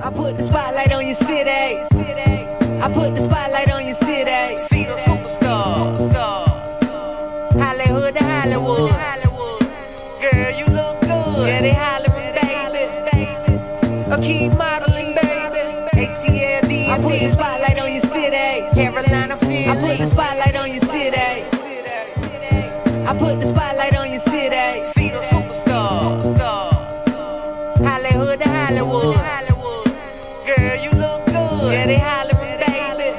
I put the spotlight on your city. I put the spotlight on your city. See the superstars. Hollywood to Hollywood. Girl, you look good. Yeah, they hollering, baby. Keep modeling, baby. ATLD. I put the spotlight on your city. Carolina, Philly. I put the spotlight on your city. I put the spotlight on your city. See the superstars. Hollywood to Hollywood. Girl, you look good. Yeah, they hollering, baby.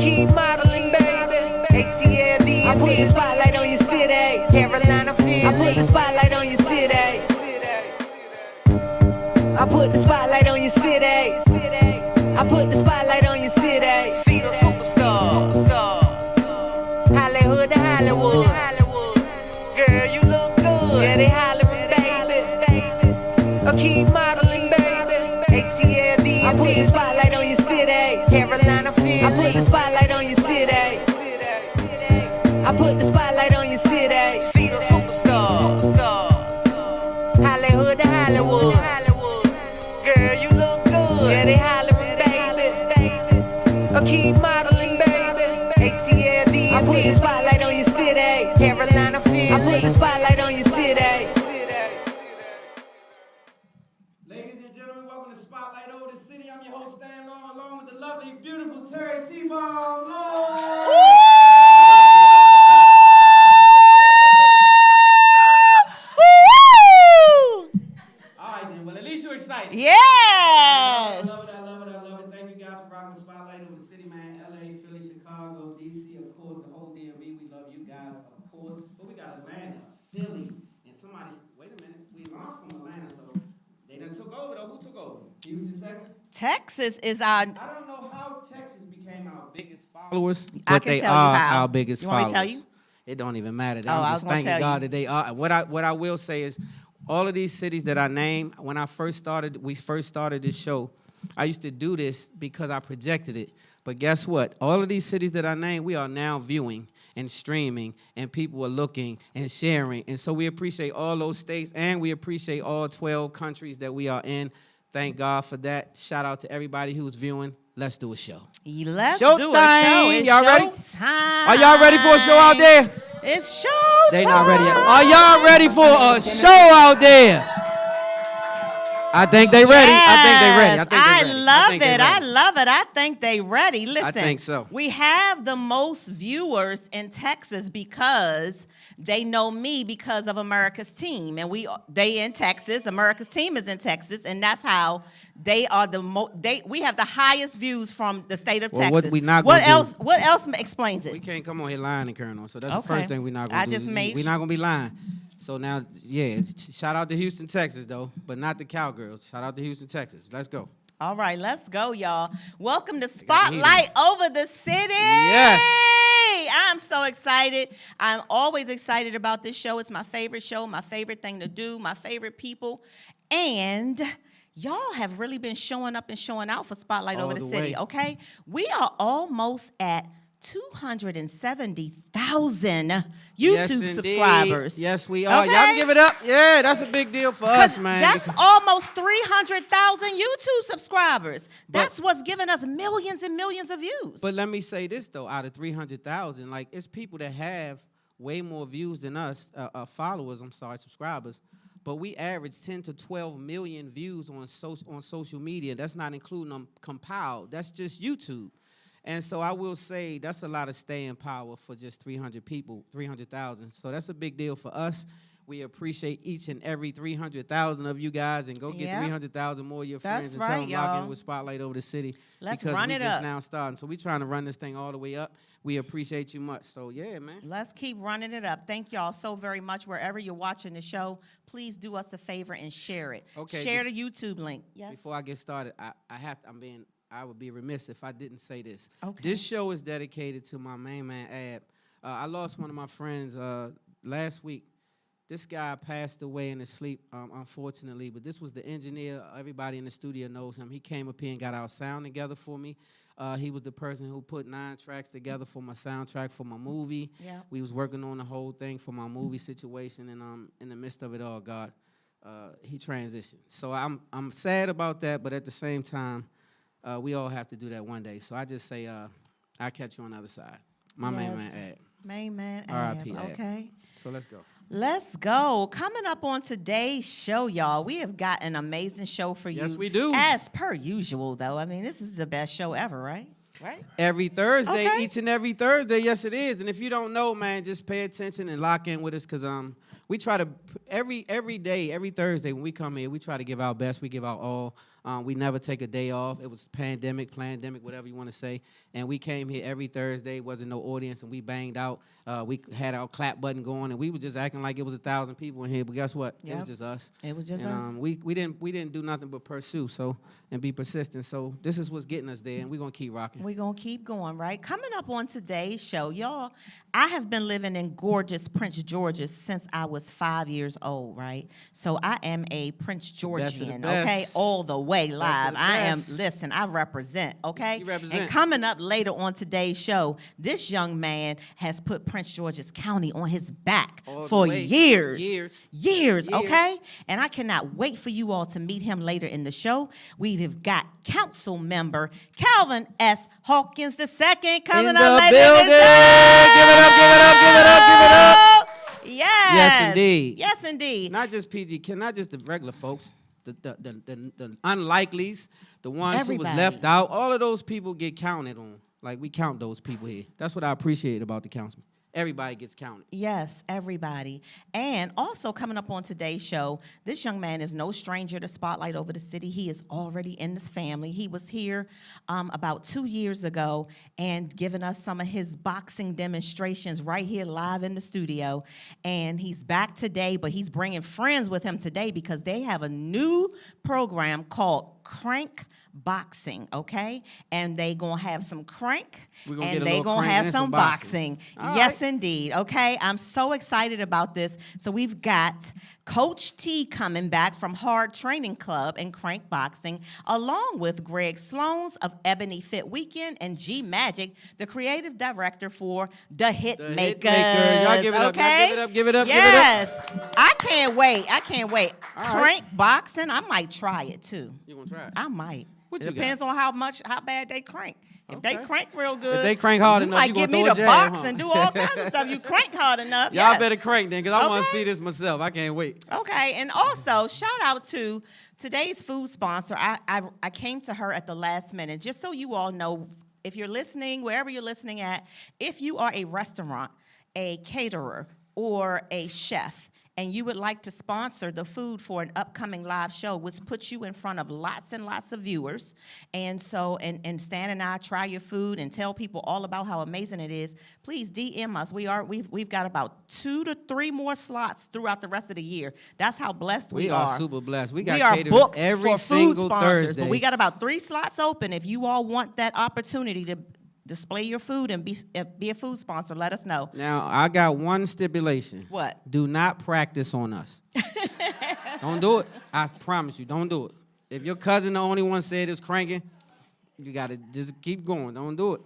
Keep modeling, baby. ATLD. I put the spotlight on your city. Carolina, Philly. I put the spotlight on your city. I put the spotlight on your city. I put the spotlight on your city. See the superstars. Hollywood to Hollywood. Girl, you look good. Yeah, they hollering, baby. Keep modeling, baby. ATLD. I put the spotlight on your city. Carolina, Philly. I put the spotlight on your city. I put the spotlight on your city. See the superstars. Hollywood to Hollywood. Girl, you look good. Yeah, they hollering, baby. Keep modeling, baby. ATLD. I put the spotlight on your city. Carolina, Philly. I put the spotlight on your city. Ladies and gentlemen, welcome to Spotlight Over the City. I'm your host, Stan Long, along with the lovely, beautiful Terry T-Ball. Well, at least you're excited. Yes. I love it. Thank you guys for rocking Spotlight Over the City, man. LA, Philly, Chicago, DC, of course, the whole DMV. We love you guys, of course. But we got Atlanta, Philly, and somebody, wait a minute, we launched from Atlanta, so they done took over, though. Who took over? Houston, Texas? Texas is our... I don't know how Texas became our biggest followers, I but can they tell are you how. our biggest You followers. want me to tell you? It don't even matter. I I'm was just gonna thanking tell God you. that they are. What I will say is, all of these cities that I named, when we first started this show, I used to do this because I projected it. But guess what? All of these cities that I named, we are now viewing and streaming, and people are looking and sharing. And so we appreciate all those states, and we appreciate all 12 countries that we are in. Thank God for that. Shout out to everybody who's viewing. Let's do a show. Let's Show do time. a show. It's Y'all ready? Time. Are y'all ready for a show out there? It's show They time. not ready yet. Are y'all ready for a show out there? I think they ready. Yes. I think they ready. I love it. I think they ready. Listen, I think so. We have the most viewers in Texas because they know me because of America's Team, and they in Texas. America's Team is in Texas, and that's how they are we have the highest views from the state of Texas. What else explains it? We can't come on here lying and Colonel. So that's the first thing we're not going to do. We're not going to be lying. So now, yeah, shout out to Houston, Texas, though, but not the Cowgirls. Shout out to Houston, Texas. Let's go. All right, let's go, y'all. Welcome to Spotlight Over the City. Yes. I'm so excited. I'm always excited about this show. It's my favorite show, my favorite thing to do, my favorite people. And y'all have really been showing up and showing out for Spotlight Over the City, okay? We are almost at 270,000 YouTube subscribers. Yes, we are. Okay? Y'all can give it up. Yeah, that's a big deal for us, man. That's almost 300,000 YouTube subscribers. That's what's giving us millions and millions of views. But let me say this, though. Out of 300,000, like, it's people that have way more views than us, subscribers. But we average 10 to 12 million views on social media. That's not including them compiled. That's just YouTube. And so I will say that's a lot of staying power for just 300,000. So that's a big deal for us. We appreciate each and every 300,000 of you guys, and go get 300,000 more of your friends and tell them lock in with Spotlight Over the City. Let's run it up. Just now starting. So we're trying to run this thing all the way up. We appreciate you much. So yeah, man. Let's keep running it up. Thank y'all so very much. Wherever you're watching the show, please do us a favor and share it. Okay. Share the YouTube link. Yes. Before I get started, I would be remiss if I didn't say this. Okay. This show is dedicated to my main man, Ab. I lost one of my friends last week. This guy passed away in his sleep, unfortunately, but this was the engineer. Everybody in the studio knows him. He came up here and got our sound together for me. He was the person who put 9 tracks together for my soundtrack for my movie. Yeah. We was working on the whole thing for my movie situation, and in the midst of it all, God he transitioned. So I'm sad about that, but at the same time, we all have to do that one day. So I just say, I'll catch you on the other side. My main man, Ad. Main man, R.I.P. Ab. Ad. Okay. So let's go. Let's go. Coming up on today's show, y'all, we have got an amazing show for you. Yes, we do. As per usual, though. I mean, this is the best show ever, right? Right? Every Thursday, Okay. each and every Thursday, yes it is. And if you don't know, man, just pay attention and lock in with us, because we try to every day, every Thursday when we come here, we try to give our best. We give our all. We never take a day off. It was pandemic, whatever you want to say. And we came here every Thursday. Wasn't no audience, and we banged out. We had our clap button going, and we were just acting like it was 1,000 people in here. But guess what? It Yep. was just us. It was just And, us. we didn't do nothing but pursue and be persistent. So this is what's getting us there, and we're gonna keep rocking. We're going to keep going, right? Coming up on today's show, y'all, I have been living in gorgeous Prince George's since I was 5 years old, right? So I am a Prince Best of the Georgian, best. okay? All the way live. the I am, best. listen, I represent, okay? You represent. And coming up later on today's show, this young man has put Prince George's County on his back All the for way. years. Years. Years, okay? And I cannot wait for you all to meet him later in the show. We have got council member Calvin S. Hawkins II coming In up the later building. in the show. Give it up, give it up, give it up, give it up. Yes. Yes, indeed. Yes, indeed. Not just PG, not just the regular folks, the unlikelies, the ones who was Everybody. left out. All of those people get counted on. Like, we count those people here. That's what I appreciate about the councilman. Everybody gets counted. Yes, everybody. And also coming up on today's show, this young man is no stranger to spotlight over the city. He is already in this family. He was here about 2 years ago and giving us some of his boxing demonstrations right here live in the studio. And he's back today, but he's bringing friends with him today because they have a new program called Crank Boxing, okay? And they gonna have some crank, We gonna get and a they little gonna crank have and some some boxing. boxing. All Yes, right. indeed. Okay, I'm so excited about this. So we've got Coach T coming back from Hard Training Club and Crank Boxing, along with Greg Sloans of Ebony Fit Weekend and G Magic, the creative director for The Hit The Hit Makers. Makers. Y'all give it up. Y'all Okay? give it up, give it up, give it up. Yes, I can't wait. I can't wait. All right. Crank Boxing, I might try it too. You gonna try it? I might. What It you got? depends on how bad they crank. If they Okay. crank real good, they crank hard you enough, might you gonna get me throw a to jab, box huh? and do all kinds of stuff. You crank hard enough. Y'all yes. better crank then, because I want to Okay. see this myself. I can't wait. Okay, and also shout out to today's food sponsor. I came to her at the last minute, just so you all know, if you're listening, wherever you're listening at, if you are a restaurant, a caterer, or a chef, and you would like to sponsor the food for an upcoming live show, which puts you in front of lots and lots of viewers, and so, and Stan and I try your food and tell people all about how amazing it is, please DM us. We've got about 2 to 3 more slots throughout the rest of the year. That's how blessed we are. We are super blessed. We got We are caterers booked every for food single sponsors, Thursday. but we got about 3 slots open. If you all want that opportunity to display your food and be a food sponsor, let us know. Now, I got one stipulation. What? Do not practice on us. Don't do it. I promise you, don't do it. If your cousin the only one said it's cranking, you got to just keep going. Don't do it.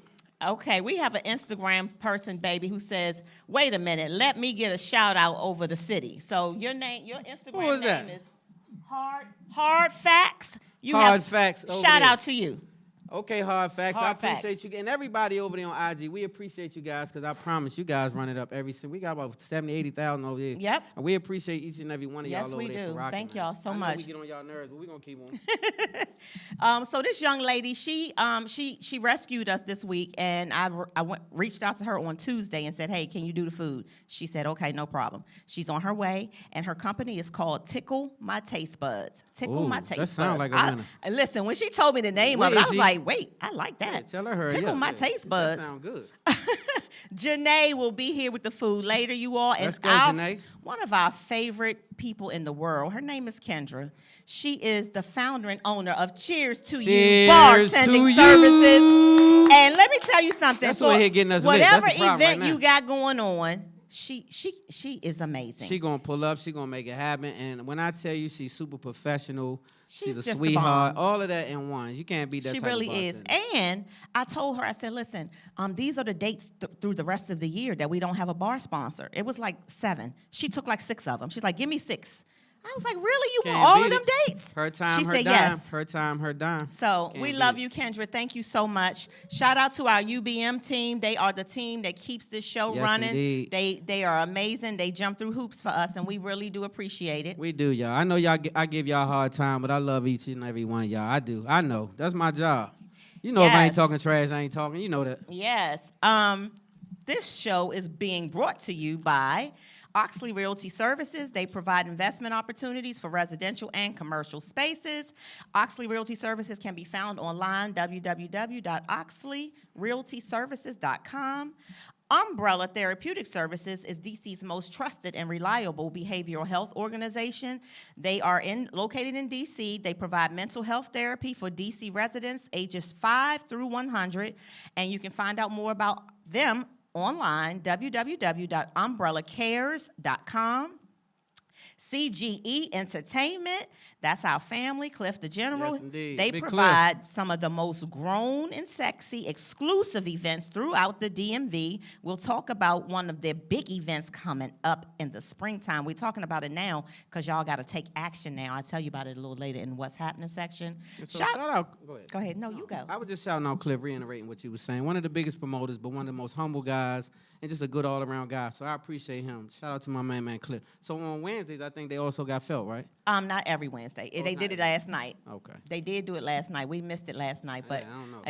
Okay, we have an Instagram person, baby, who says, wait a minute, let me get a shout out over the city. So your Instagram Who is name that? is Hard Facts. Hard Facts over Shout there. out to you. Okay, Hard Facts. Hard I appreciate Facts. you. And everybody over there on IG, we appreciate you guys, because I promise you guys run it up every single. We got about 70, 80,000 over there. Yep. And we appreciate each and every one of y'all Yes, over we there do. for rocking. Thank man. y'all so I know much. we get on y'all nerves, but we're going to keep on. So this young lady, she rescued us this week, and I reached out to her on Tuesday and said, hey, can you do the food? She said, okay, no problem. She's on her way, and her company is called Tickle My Taste Buds. Tickle Ooh, My that Taste Buds. sound like a winner. Listen, when she told me the name Where of it, I is was she? like, wait, I like that. Yeah, tell her hurry Tickle up, My man. Taste Buds. That sound good. Janae will be here with the food later, you all. Let's And go, Janae. one of our favorite people in the world, her name is Kendra. She is the founder and owner of Cheers to You Cheers to Bartending You. Services. And let me tell you something. That's for what here getting us lit. That's whatever the problem event right now. you got going on, she is amazing. She gonna pull up. She gonna make it happen. And when I tell you, she's super professional. She's a just the sweetheart. bomb. All of that in one. You can't beat that. She type really of is. bartender. And I told her, I said, listen, these are the dates through the rest of the year that we don't have a bar sponsor. It was like 7. She took like 6 of them. She's like, give me 6. I was like, really? You Can't want all beat of them it. dates? Her time, She her said dime. yes. Her time, her dime. So Can't we beat love it. you, Kendra. Thank you so much. Shout out to our UBM team. They are the team that keeps this show Yes, running. indeed. They are amazing. They jump through hoops for us, and we really do appreciate it. We do, y'all. I know I give y'all a hard time, but I love each and every one of y'all. I do. I know. That's my job. You know, if I ain't Yes. talking trash, I ain't talking. You know that. Yes. This show is being brought to you by Oxley Realty Services. They provide investment opportunities for residential and commercial spaces. Oxley Realty Services can be found online, www.oxleyrealtyservices.com. Umbrella Therapeutic Services is DC's most trusted and reliable behavioral health organization. They are located in DC. They provide mental health therapy for DC residents ages 5 through 100, and you can find out more about them online, www.umbrellacares.com. CGE Entertainment, that's our family, Cliff the General. Yes, indeed. They Big provide some of the most grown and sexy exclusive events throughout the DMV. We'll talk about one of their big events coming up in the springtime. We're talking about it now because y'all got to take action now. I'll tell you about it a little later in What's Happening section. So shout out. Go ahead. Go ahead. No, you go. I was just shouting out Cliff, reiterating what you were saying. One of the biggest promoters, but one of the most humble guys, and just a good all-around guy. So I appreciate him. Shout out to my man Cliff. So on Wednesdays, I think they also got felt, right? Not every Wednesday. They did it last night. Okay. They did do it last night. We missed it last night, but Yeah, I don't know.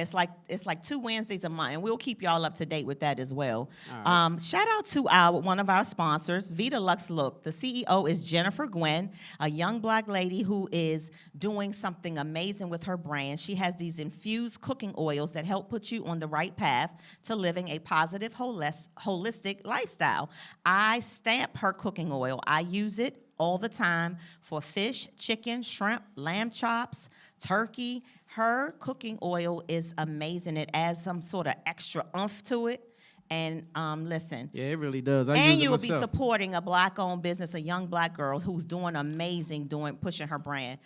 it's like 2 Wednesdays a month, and we'll keep y'all up to date with that as well. All right. Shout out to one of our sponsors, Vita Lux Look. The CEO is Jennifer Gwynn, a young black lady who is doing something amazing with her brand. She has these infused cooking oils that help put you on the right path to living a positive, holistic lifestyle. I stamp her cooking oil. I use it all the time for fish, chicken, shrimp, lamb chops, turkey. Her cooking oil is amazing. It adds some sort of extra oomph to it. And listen. Yeah, it really does. I use And it you will be myself. supporting a black-owned business, a young black girl who's doing amazing, pushing her brand.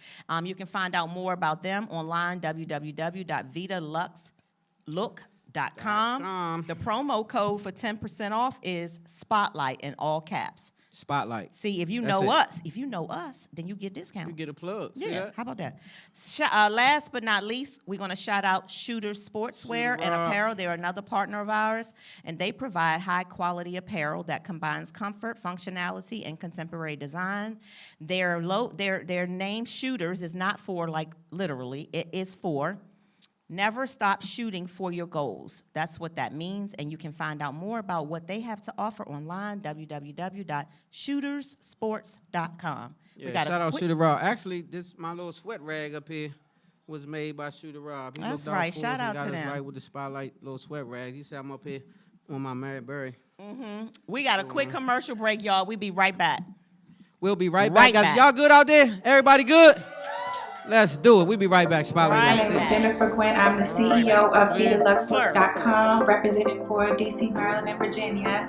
You can find out more about them online, www.vitaluxlook.com. The promo code for 10% off is Spotlight in all caps. Spotlight. See, if you That's know it. us, then you get discounts. You get a plug. See Yeah, that? how about that? Last but not least, we're going to shout out Shooters Sportswear and Shooter. Apparel. They're another partner of ours, and they provide high-quality apparel that combines comfort, functionality, and contemporary design. Their name Shooters is not for, like, literally. It is for never stop shooting for your goals. That's what that means, and you can find out more about what they have to offer online, www.shootersports.com. Yeah, shout out Shooter Rob. Actually, my little sweat rag up here was made by Shooter Rob. He That's looked out right. for us Shout and out got to us them. right with the Spotlight little sweat rag. He said I'm up here on my Mary Berry. We got a quick commercial break, y'all. We'll be right back. We'll be right Right back. back. Y'all good out there? Everybody good? Let's do it. We'll be right back. Spotlight. Right My name is back. Jennifer Gwynn. I'm the CEO of VitaLuxLook.com, representing for DC, Maryland, and Virginia.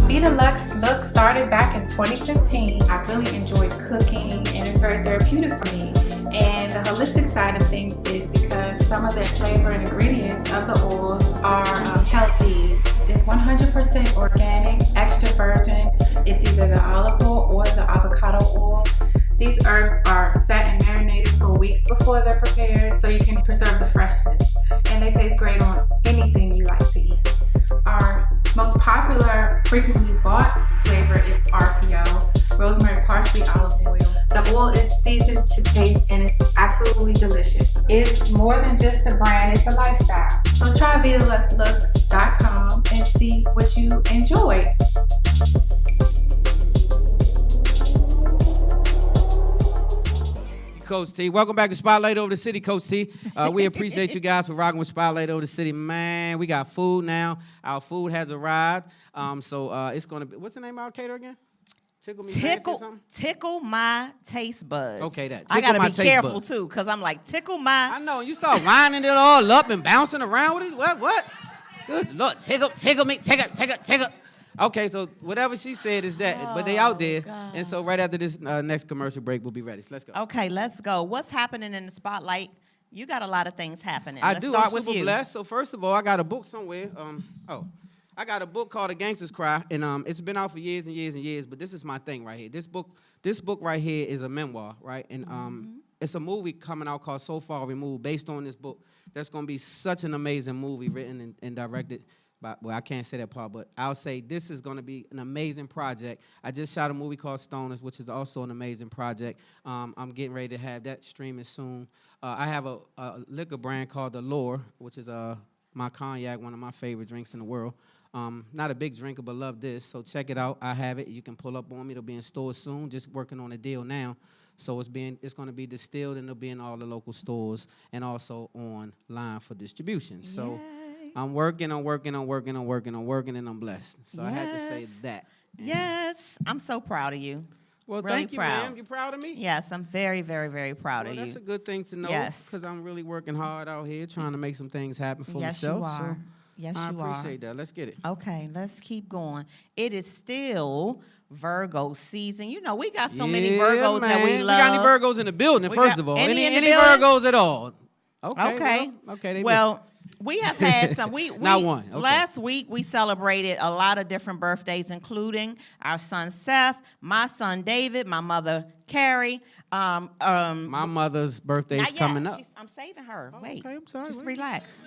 Vita Lux Look started back in 2015. I really enjoyed cooking, and it's very therapeutic for me. And the holistic side of things is because some of the flavor and ingredients of the oils are healthy. It's 100% organic, extra virgin. It's either the olive oil or the avocado oil. These herbs are set and marinated for weeks before they're prepared, so you can preserve the freshness. And they taste great on anything you like to eat. Our most popular, frequently bought flavor is RPO, rosemary, parsley, olive oil. The oil is seasoned to taste and it's absolutely delicious. It's more than just a brand, it's a lifestyle. So try VitaLuxLook.com and see what you enjoy. Coach T. Welcome back to Spotlight Over the City, Coach T. We appreciate you guys for rocking with Spotlight Over the City. Man, we got food now. Our food has arrived. So it's going to be, what's the name of our caterer again? Tickle Me Fancy or something? Tickle my taste buds. Okay, that. I Tickle gotta my be taste careful buds. too, cause I'm like tickle my. I know. You start winding it all up and bouncing around. What? Good Lord. Tickle me. Tickle. Okay, so whatever she said is that. But they out there. God. And so right after this next commercial break, we'll be ready. So let's go. Okay, let's go. What's happening in the spotlight You got a lot of things happening. I Let's do. start I'm with super you. blessed. So first of all, I got a book somewhere. I got a book called A Gangster's Cry, and it's been out for years and years and years. But this is my thing right here. This book right here is a memoir, right? And it's a movie coming out called So Far Removed, based on this book. That's gonna be such an amazing movie, written and directed. Well, I can't say that part, but I'll say this is going to be an amazing project. I just shot a movie called Stoners, which is also an amazing project. I'm getting ready to have that streaming soon. I have a liquor brand called The Lure, which is my cognac, one of my favorite drinks in the world. Not a big drinker, but love this. So check it out. I have it. You can pull up on me. It'll be in stores soon. Just working on a deal now. So it's going to be distilled, and it'll be in all the local stores and also online for distribution. So. Yay. I'm working, and I'm blessed. So I had to say that. Yes, I'm so proud of you. Well, Really thank you, proud. ma'am. You proud of me? Yes, I'm very, very, very proud Well, of that's you. a good thing to know. Yes. Because I'm really working hard out here trying to make some things happen for Yes, myself. you are. So Yes, I you are. appreciate that. Let's get it. Okay, let's keep going. It is still Virgo season. You know, we got so many Virgos that we man. love. We got any Virgos in the building, We first got of all? any in the Any building? Virgos at all? Okay. They Well, we have had some. We Not one. Okay. Last week we celebrated a lot of different birthdays, including our son Seth, my son David, my mother Carrie. my mother's birthday is Not yet. coming up. I'm saving her. Wait. okay, I'm sorry. Just Wait. relax.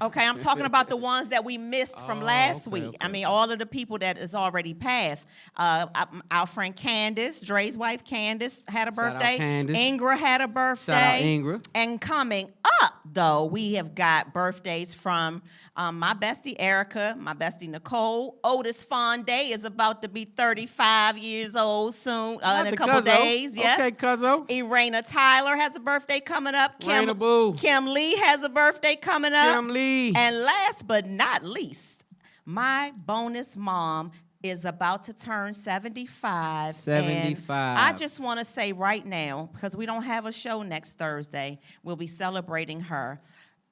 Okay, I'm talking about the ones that we missed from last okay, week. I okay. mean, all of the people that is already passed. Our friend Candace, Dre's wife Candace, had a out birthday. Candace. Ingra had a birthday. Shout out Ingra. And coming up, though, we have got birthdays from my bestie Erica, my bestie Nicole. Otis Fonde is about to be 35 years old soon, in a couple days. Yes. Okay, cuzzo. Irena Tyler has a birthday coming up. Raina Boo. Kim Lee has a birthday coming up. Kim Lee. And last but not least, my bonus mom is about to turn 75. 75. And I just want to say right now, because we don't have a show next Thursday, we'll be celebrating her.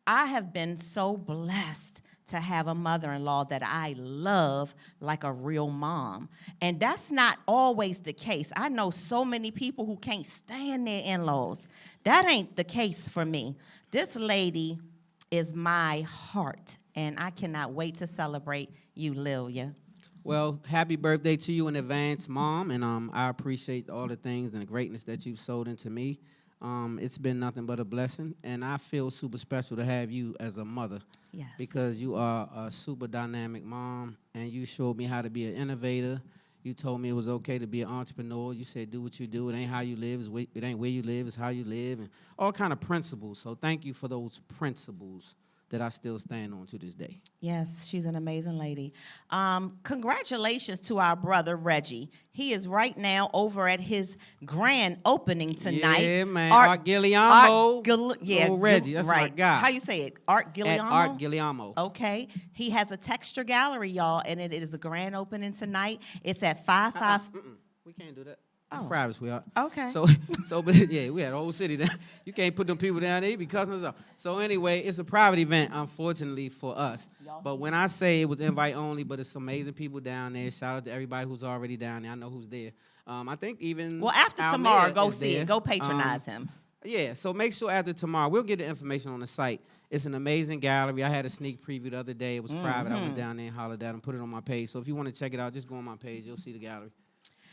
I have been so blessed to have a mother-in-law that I love like a real mom. And that's not always the case. I know so many people who can't stand their in-laws. That ain't the case for me. This lady is my heart, and I cannot wait to celebrate you, Lilia. Well, happy birthday to you in advance, Mom, and I appreciate all the things and the greatness that you've sold into me. It's been nothing but a blessing, and I feel super special to have you as a mother. Yes. Because you are a super dynamic mom, and you showed me how to be an innovator. You told me it was okay to be an entrepreneur. You said do what you do. It ain't how you live. It ain't where you live. It's how you live, and all kind of principles. So thank you for those principles that I still stand on to this day. Yes, she's an amazing lady. Congratulations to our brother, Reggie. He is right now over at his grand opening tonight. Yeah, man. Art Guillermo. Oh, Reggie, that's my right. guy. How you say it? Art Guillermo? At Art Guillermo. Okay. He has a texture gallery, y'all, and it is a grand opening tonight. It's at 55. We can't do that. It's Oh. private, sweetheart. Okay. But yeah, we had a whole city there. You can't put them people down there because of us. So anyway, it's a private event, unfortunately, for us. But when I say it was invite only, but it's amazing people down there. Shout out to everybody who's already down there. I know who's there. I think even Well, after our tomorrow, mayor go is see there. it. Go patronize him. Yeah, so make sure after tomorrow, we'll get the information on the site. It's an amazing gallery. I had a sneak preview the other day. It was private. I went down there and hollered at them, put it on my page. So if you want to check it out, just go on my page. You'll see the gallery.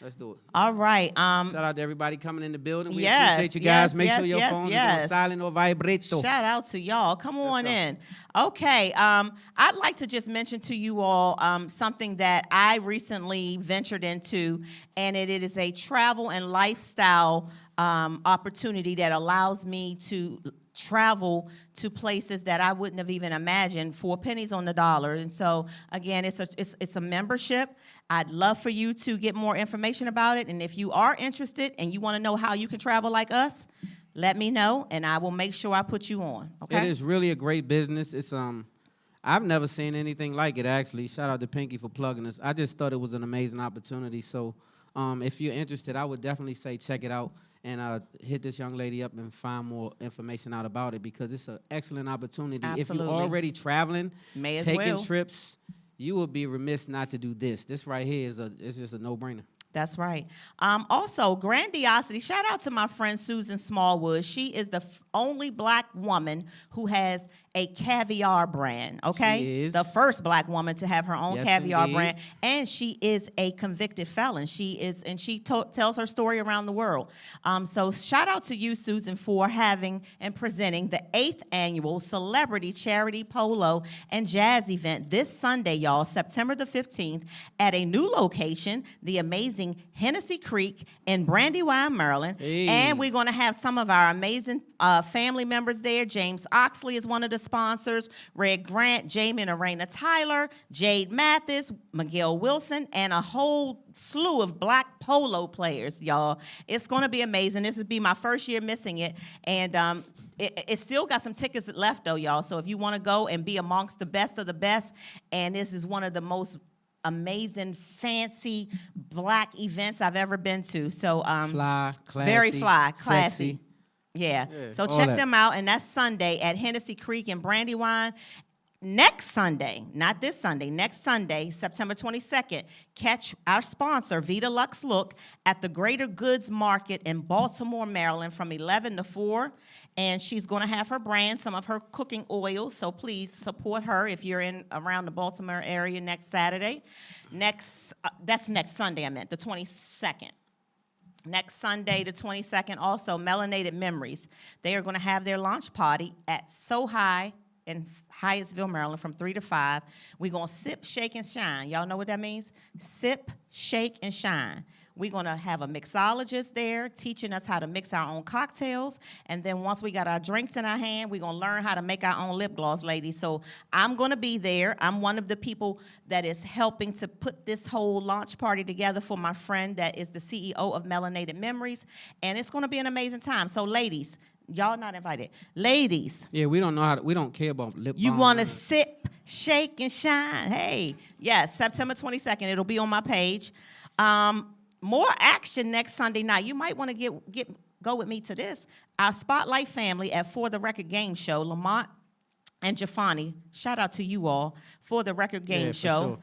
Let's do it. All right. Shout out to everybody coming in the building. We Yes, appreciate you guys. yes, Make sure yes, your yes, phones are yes. on silent or vibrato. Shout out to y'all. Come on go. in. Okay. I'd like to just mention to you all something that I recently ventured into, and it is a travel and lifestyle opportunity that allows me to travel to places that I wouldn't have even imagined for pennies on the dollar. And so again, it's a membership. I'd love for you to get more information about it. And if you are interested and you want to know how you can travel like us, let me know and I will make sure I put you on. Okay. It is really a great business. It's I've never seen anything like it, actually. Shout out to Pinky for plugging us. I just thought it was an amazing opportunity. So if you're interested, I would definitely say check it out and hit this young lady up and find more information out about it because it's an excellent opportunity. Absolutely. If you're already traveling, May as taking well. trips, you would be remiss not to do this. This right here is it's just a no-brainer. That's right. Also, grandiosity. Shout out to my friend Susan Smallwood. She is the only black woman who has a caviar brand. Okay, She is. the first black woman to have her own Yes, caviar indeed. brand, and she is a convicted felon. She is, and she tells her story around the world. So shout out to you, Susan, for having and presenting the 8th annual Celebrity Charity Polo and Jazz event this Sunday, y'all, September the 15th, at a new location, the amazing Hennessy Creek in Brandywine, Maryland. Hey. And we're going to have some of our amazing family members there. James Oxley is one of the sponsors, Red Grant, Jamie and Arena Tyler, Jade Mathis, Miguel Wilson, and a whole slew of black polo players, y'all. It's going to be amazing. This will be my first year missing it, and it still got some tickets left, though, y'all. So if you want to go and be amongst the best of the best, and this is one of the most amazing, fancy black events I've ever been to. So Fly, classy, very fly, classy. sexy. Yeah. Yeah, So all check that. them out, and that's Sunday at Hennessy Creek in Brandywine. Next Sunday, not this Sunday, next Sunday, September 22nd, catch our sponsor, Vita Lux Look, at the Greater Goods Market in Baltimore, Maryland, from 11 to 4. And she's going to have her brand, some of her cooking oils, so please support her if you're in around the Baltimore area next Saturday. That's next Sunday, I meant, the 22nd. Next Sunday, the 22nd, also, Melanated Memories. They are going to have their launch party at So High in Hyattsville, Maryland, from 3 to 5. We're going to sip, shake, and shine. Y'all know what that means? Sip, shake, and shine. We're going to have a mixologist there teaching us how to mix our own cocktails. And then once we got our drinks in our hand, we're going to learn how to make our own lip gloss, ladies. So I'm going to be there. I'm one of the people that is helping to put this whole launch party together for my friend that is the CEO of Melanated Memories. And it's going to be an amazing time. So ladies, y'all not invited. Ladies, Yeah, we don't care about lip you balm. want to sip, shake, and shine. Hey, yes, September 22nd. It'll be on my page. More action next Sunday night. You might want to go with me to this. Our Spotlight family at For the Record Game Show, Lamont and Jafani, shout out to you all, For the Record Game Yeah, for Show. sure.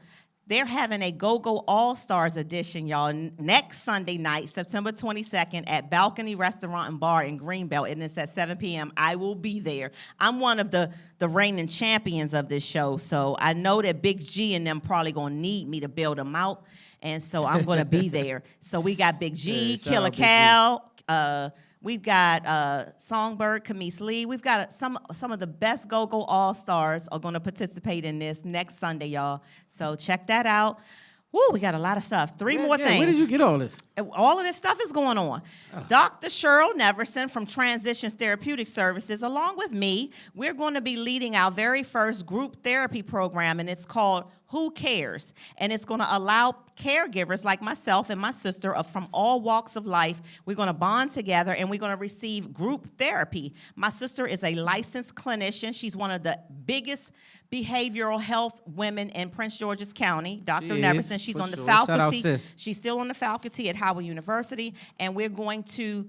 They're having a Go-Go All-Stars edition, y'all, next Sunday night, September 22nd, at Balcony Restaurant and Bar in Greenbelt, and it's at 7 p.m. I will be there. I'm one of the reigning champions of this show, so I know that Big G and them probably going to need me to build them out, and so I'm going to be there. So we got Big G, Yeah, shout Killer out Big G. Cal, we've got Songbird, Camise Lee. We've got some of the best Go-Go All-Stars are going to participate in this next Sunday, y'all. So check that out. Woo, we got a lot of stuff. Three more things. Where did you get all this? All of this stuff is going on. Dr. Cheryl Neverson from Transitions Therapeutic Services, along with me, we're going to be leading our very first group therapy program, and it's called Who Cares? And it's going to allow caregivers like myself and my sister from all walks of life, we're going to bond together and we're going to receive group therapy. My sister is a licensed clinician. She's one of the biggest behavioral health women in Prince George's County, Dr. She Neverson. is, She's for on the sure. Shout out, faculty. sis. She's still on the faculty at Howard University, and we're going to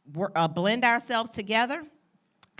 blend ourselves together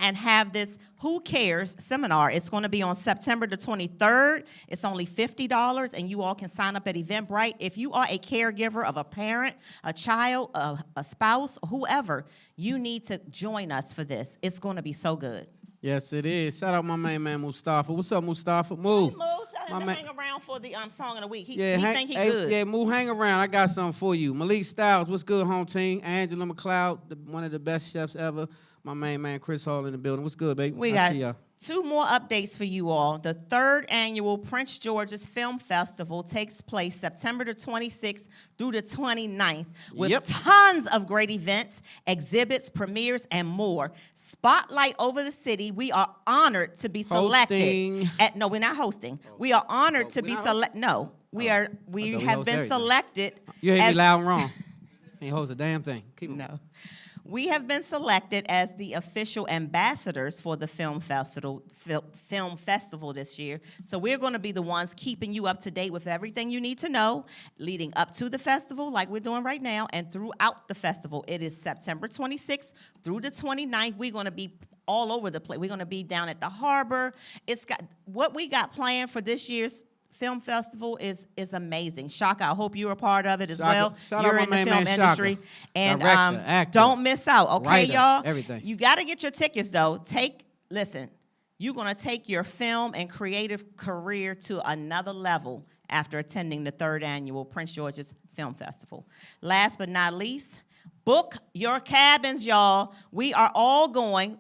and have this Who Cares seminar. It's going to be on September the 23rd. It's only $50, and you all can sign up at Eventbrite. If you are a caregiver of a parent, a child, a spouse, whoever, you need to join us for this. It's going to be so good. Yes, it is. Shout out my main man, Mustafa. What's up, Mustafa? Move. Mo, tell him My to hang around for the song of the week. He hang- think he hey, good. Yeah, move, hang around. I got something for you. Malik Styles, what's good, home team? Angela McLeod, one of the best chefs ever. My main man, Chris Hall in the building. What's good, baby? We I got see y'all. 2 more updates for you all. The 3rd annual Prince George's Film Festival takes place September the 26th through the 29th with Yep. tons of great events, exhibits, premieres, and more. Spotlight over the city. We are honored to be selected. Hosting. No, we're not hosting. We are honored to we're be not selected. No, we are. I We thought we have host been everything. selected. You heard me as- loud and wrong. Ain't host a damn thing. Keep it. No. We have been selected as the official ambassadors for the film festival this year. So we're going to be the ones keeping you up to date with everything you need to know leading up to the festival like we're doing right now and throughout the festival. It is September 26th through the 29th. We're going to be all over the place. We're going to be down at the harbor. It's got what we got planned for this year's Film Festival is amazing. Shaka, I hope you're a part of it as Shaka, well. shout out You're my in the main film man, industry. Shaka. And Director, actor, don't miss out, okay, writer, y'all? everything. You got to get your tickets, though. Listen, you're going to take your film and creative career to another level after attending the 3rd annual Prince George's Film Festival. Last but not least, book your cabins, y'all. We are all going.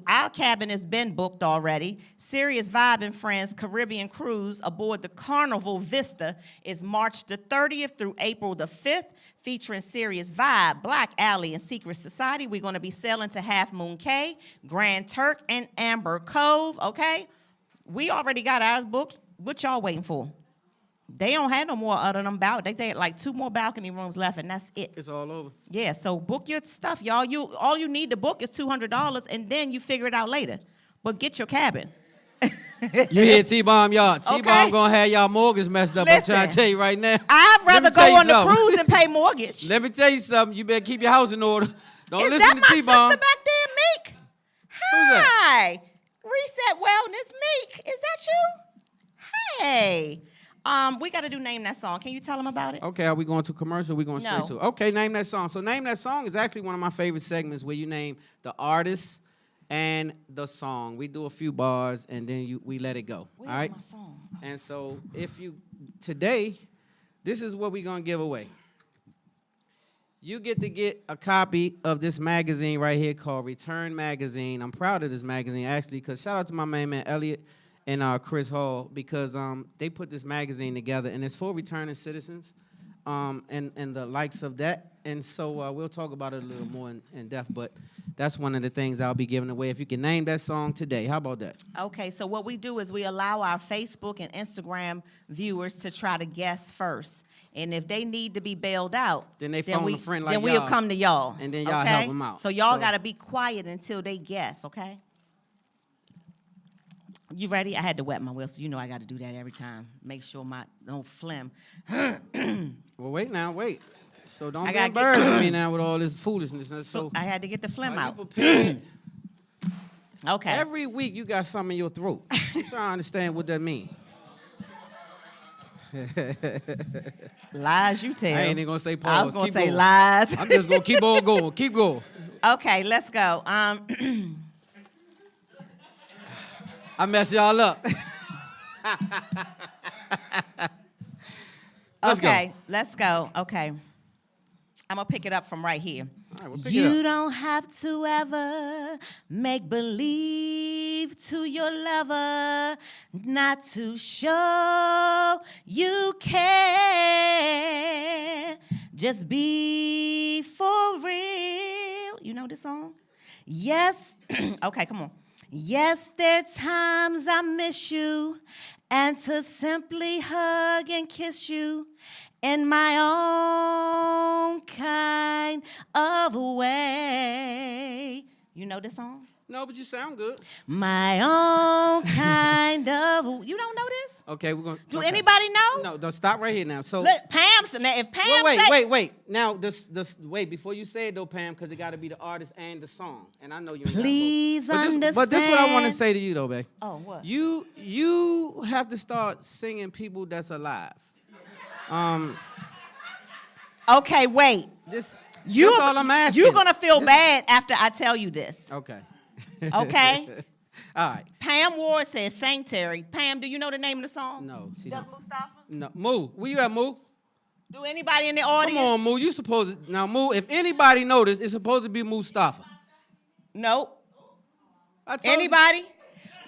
Our cabin has been booked already. Serious Vibe and Friends Caribbean Cruise aboard the Carnival Vista is March the 30th through April the 5th, featuring Serious Vibe, Black Alley, and Secret Society. We're going to be sailing to Half Moon Cay, Grand Turk, and Amber Cove, okay? We already got ours booked. What y'all waiting for? They don't have no more other than they had like 2 more balcony rooms left, and that's it. It's all over. Yeah, so book your stuff, y'all. All you need to book is $200, and then you figure it out later. But get your cabin. You hear T-Bomb, y'all. T-Bomb Okay. gonna have y'all mortgage messed up. I'm trying Listen, to tell you right now. I'd Let me rather tell go you on the something. cruise and pay mortgage. Let me tell you something. You better keep your house in order. Don't Is listen that to my T-Bomb. sister back there, Meek? Who's that? Hi. Reset Wellness, Meek. Is that you? Hey. We got to do Name That Song. Can you tell them about it? Okay, are we going to commercial? We going straight No. to? Okay, Name That Song. So Name That Song is actually one of my favorite segments where you name the artist and the song. We do a few bars and then we let it go. Where's all right? my song? And so today, this is what we're going to give away. You get a copy of this magazine right here called Return Magazine. I'm proud of this magazine, actually, because shout out to my main man, Elliot, and Chris Hall, because they put this magazine together, and it's for returning citizens and the likes of that. And so we'll talk about it a little more in depth, but that's one of the things I'll be giving away. If you can name that song today, how about that? Okay, so what we do is we allow our Facebook and Instagram viewers to try to guess first. And if they need to be bailed out, Then they phone a friend like then we'll y'all, come to y'all. and then y'all okay? help 'em out. So y'all So- got to be quiet until they guess, okay? You ready? I had to wet my whistle. You know I got to do that every time. Make sure my don't phlegm. Well, wait. So don't I be gotta get- embarrassing me now with all this foolishness. So I had to get the phlegm are you out. prepared? Okay. Every week you got something in your throat. I'm trying to understand what that means. Lies you tell. I ain't even gonna say pause. I was going to Keep say going. lies. I'm just gonna keep on going. Keep going. Okay, let's go. I messed y'all up. Let's go. Okay, let's go. Okay. I'm going to pick it up from right here. All right, we'll pick it You up. don't have to ever make believe to your lover not to show you care. Just be for real. You know this song? Yes. Okay, come on. Yes, there are times I miss you, and to simply hug and kiss you in my own kind of way. You know this song? No, but you sound good. My own kind of. You don't know this? Okay, we're gonna. Do okay. anybody know? No, don't stop right here now. So Look, Pam said. Now, if Pam wait. Now this wait before you say it though, Pam, because it got to be the artist and the song, and I know you. Ain't got both. Please But this what I want to understand. say to you though, babe. Oh, what? You have to start singing people that's alive. Okay, wait. That's You're all I'm asking. You're gonna feel bad after I tell you this. Okay. Okay? All right. Pam Ward says Sanctuary. Pam, do you know the name of the song? No, she Does don't. Mustafa? No, Moo. Where you at, Moo? Do anybody in the Come audience? on, Moo. You supposed to now, Moo. If anybody noticed, it's supposed to be Mustafa. Nope. I told you. Anybody?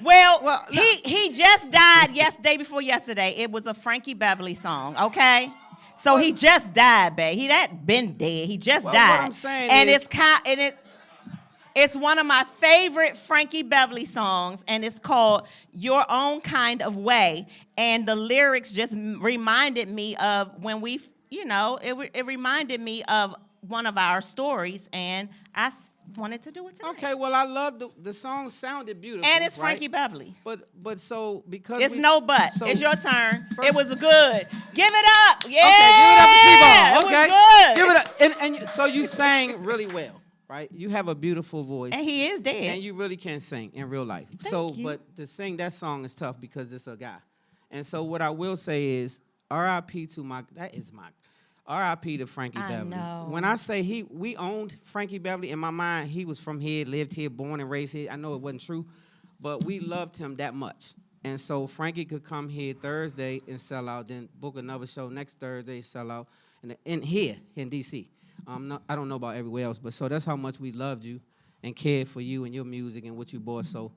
Well, Well, no. he just died day before yesterday. It was a Frankie Beverly song, okay? So he just died, babe. He that been dead. He just Well, died. what I'm saying and is- it's one of my favorite Frankie Beverly songs, and it's called Your Own Kind of Way. And the lyrics just reminded me of when it reminded me of one of our stories, and I wanted to do it tonight. Okay, well, I love the song. Sounded beautiful. And it's right? Frankie Beverly. But so because It's no but. so- It's your turn. First- It was good. Give it up. Yeah. Okay, give it up for T-Bone. Okay, It was good. give it up. So you sang really well, right? You have a beautiful voice, And he is dead. and you really can sing in real life. Thank you. But to sing that song is tough because it's a guy, And so what I will say is, R.I.P. to R.I.P. to Frankie I Beverly. know. When I say we owned Frankie Beverly, in my mind, he was from here, lived here, born and raised here. I know it wasn't true, but we loved him that much. And so Frankie could come here Thursday and sell out, then book another show next Thursday, sell out, and in here in D.C. I don't know about everywhere else, but so that's how much we loved you and cared for you and your music and what you bought. So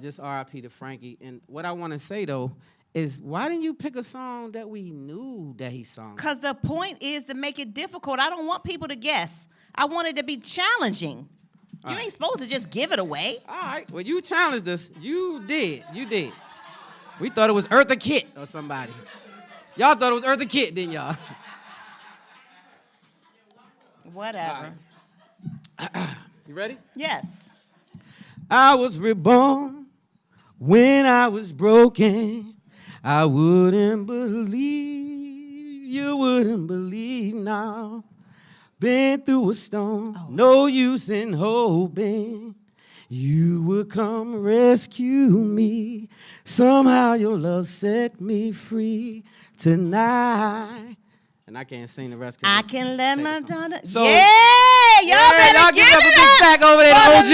just R.I.P. to Frankie. And what I want to say, though, is why didn't you pick a song that we knew that he sung? Because the point is to make it difficult. I don't want people to guess. I want it to be challenging. You ain't supposed to just give it away. All right. Well, you challenged us. You did. We thought it was Eartha Kitt or somebody. Y'all thought it was Eartha Kitt, didn't y'all? Whatever. You ready? Yes. I was reborn when I was broken. I wouldn't believe, you wouldn't believe now. Been through a storm, no use in hoping you would come rescue me. Somehow your love set me free tonight. And I can't sing the rest. I can let my daughter. So, y'all better give it up a big stack over there to OG.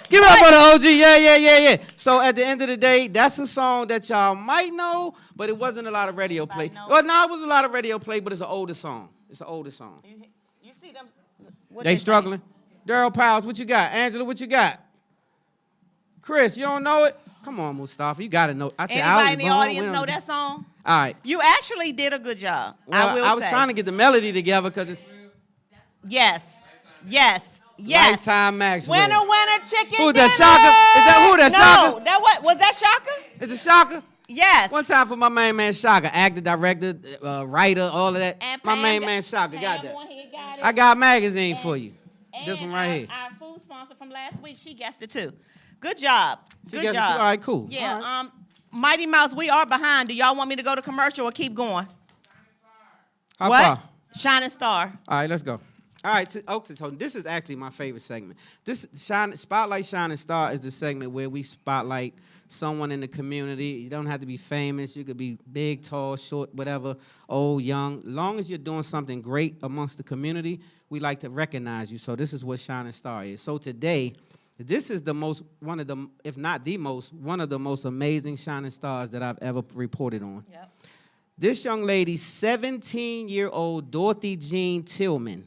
Give it up for the OG. Yeah. So at the end of the day, that's a song that y'all might know, but it wasn't a lot of radio play. Well, no, it was a lot of radio play, but it's an older song. It's an older song. You see them? What They say? struggling. Daryl Powers, what you got? Angela, what you got? Chris, you don't know it? Come on, Mustafa, you gotta know. I said, Anybody in the audience know that song? All right. You actually did a good job. Well, I will was say. trying to get the melody together because it's Yes. Lifetime Maxwell. Winner, chicken Who's dinner. that, Shaka? Is that who? That Shaka? No, that what? Was that Shaka? Is it Shaka? Yes. One time for my main man Shaka, actor, director, writer, all of that. And My Pam main got- man Shaka got Pam that. on here got it. I got a magazine for you. And This one right here. Our food sponsor from last week, she guessed it too. Good job. She Good guessed it job. too? All right, cool. Yeah. All right. Mighty Mouse, we are behind. Do y'all want me to go to commercial or keep going? How what? far? Shining Star. All right, let's go. All right, so this is actually my favorite segment. This Spotlight Shining Star is the segment where we spotlight someone in the community. You don't have to be famous. You could be big, tall, short, whatever, old, young. Long as you're doing something great amongst the community, we like to recognize you. So this is what Shining Star is. So today, this is one of the most amazing shining stars that I've ever reported on. Yep. This young lady, 17-year-old Dorothy Jean Tillman,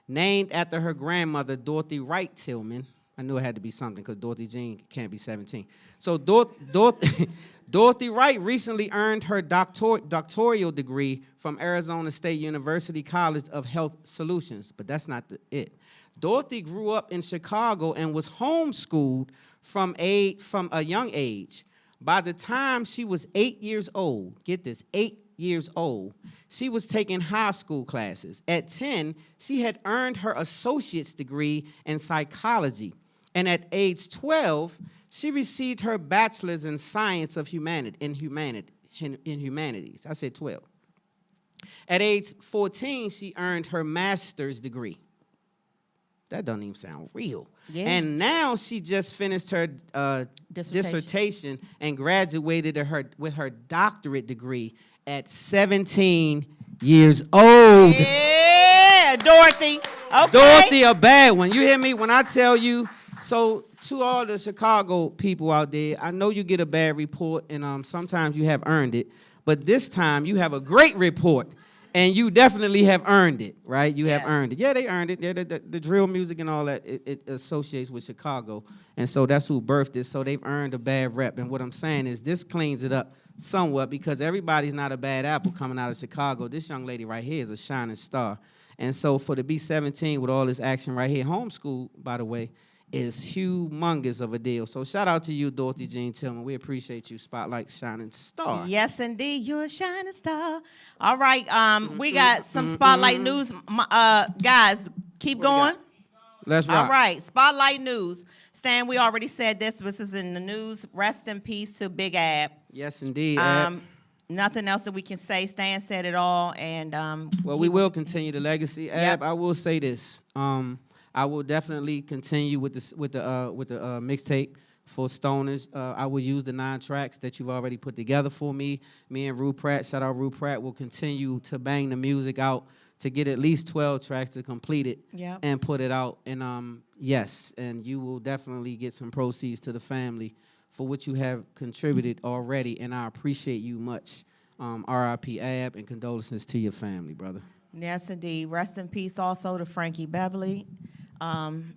named after her grandmother, Dorothy Wright Tillman. I knew it had to be something because Dorothy Jean can't be 17. So Dorothy Wright recently earned her doctoral degree from Arizona State University College of Health Solutions, but that's not it. Dorothy grew up in Chicago and was homeschooled from a young age. By the time she was 8 years old, get this, 8 years old, she was taking high school classes. At 10, she had earned her associate's degree in psychology. And at age 12, she received her bachelor's in science of humanities. I said 12. At age 14, she earned her master's degree. That doesn't even sound real. Yeah. And now she just finished her dissertation and graduated with her doctorate degree at 17 years old. Yeah, Dorothy. Okay. Dorothy, a bad one. You hear me when I tell you? So to all the Chicago people out there, I know you get a bad report, and sometimes you have earned it, but this time you have a great report. And you definitely have earned it, right? You have earned it. Yeah, they earned it. Yeah, the drill music and all that, it associates with Chicago. And so that's who birthed it. So they've earned a bad rep. And what I'm saying is this cleans it up somewhat because everybody's not a bad apple coming out of Chicago. This young lady right here is a shining star. And so for to be 17 with all this action right here, homeschool, by the way, is humongous of a deal. So shout out to you, Dorothy Jean Tillman. We appreciate you, Spotlight Shining Star. Yes, indeed. You're a shining star. All right. We got some Spotlight news. Guys, keep going. Let's rock. All right. Spotlight news. Stan, we already said this. This is in the news. Rest in peace to Big Ab. Yes, indeed. Ab. Nothing else that we can say. Stan said it all. And well, we will continue the legacy. Ab, Yep. I will say this. I will definitely continue with the mixtape. For Stoners, I will use the 9 tracks that you've already put together for me. Me and Rue Pratt, shout out Rue Pratt, will continue to bang the music out to get at least 12 tracks to complete it and put it out. And yes, and you will definitely get some proceeds to the family for what you have contributed already, and I appreciate you much. R.I.P. Ab, and condolences to your family, brother. Yes, indeed. Rest in peace also to Frankie Beverly.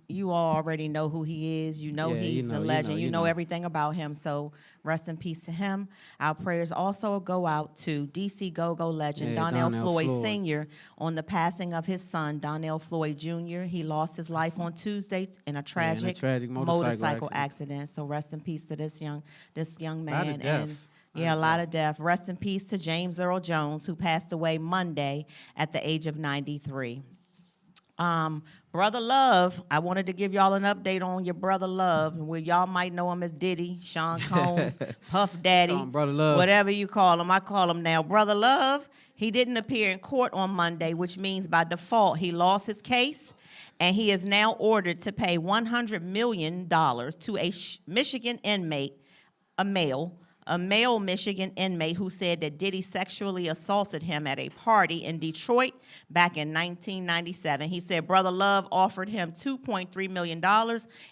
You all already know who he is. You know he's a legend. You know everything about him. So rest in peace to him. Our prayers also go out to DC Go-Go legend Donnell Floyd Sr. on the passing of his son, Donnell Floyd Jr. He lost his life on Tuesday in a tragic motorcycle accident. So rest in peace to this young man. A lot of death. Rest in peace to James Earl Jones, who passed away Monday at the age of 93. Brother Love, I wanted to give y'all an update on your brother Love, where y'all might know him as Diddy, Sean Combs, Puff Daddy, Brother Love. Whatever you call him. I call him now Brother Love. He didn't appear in court on Monday, which means by default he lost his case, and he is now ordered to pay $100 million to a Michigan inmate, a male Michigan inmate who said that Diddy sexually assaulted him at a party in Detroit back in 1997. He said Brother Love offered him $2.3 million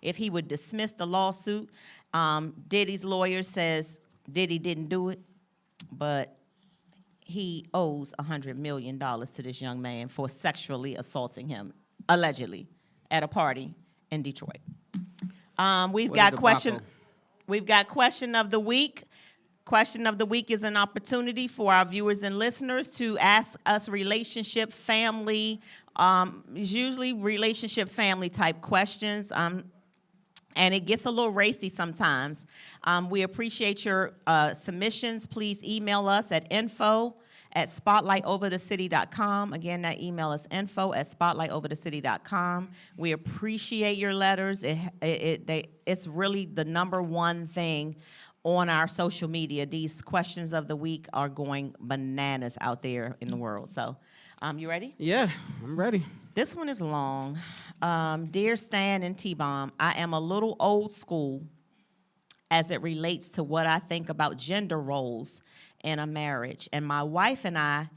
if he would dismiss the lawsuit. Diddy's lawyer says Diddy didn't do it, but he owes $100 million to this young man for sexually assaulting him, allegedly, at a party in Detroit. We've got question of the week. Question of the week is an opportunity for our viewers and listeners to ask us relationship, family, usually relationship, family type questions. And it gets a little racy sometimes. We appreciate your submissions. Please email us at info@spotlightoverthecity.com. Again, that email is info@spotlightoverthecity.com. We appreciate your letters. It's really the number one thing on our social media. These questions of the week are going bananas out there in the world. So, you ready? Yeah, I'm ready. This one is long. Dear Stan and T-Bomb, I am a little old school as it relates to what I think about gender roles in a marriage, and my wife and I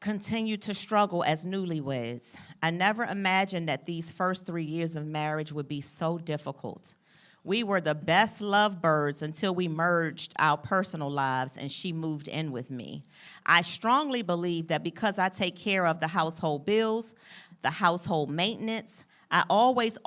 continue to struggle as newlyweds. I never imagined that these first 3 years of marriage would be so difficult. We were the best lovebirds until we merged our personal lives and she moved in with me. I strongly believe that because I take care of the household bills, the household maintenance, I always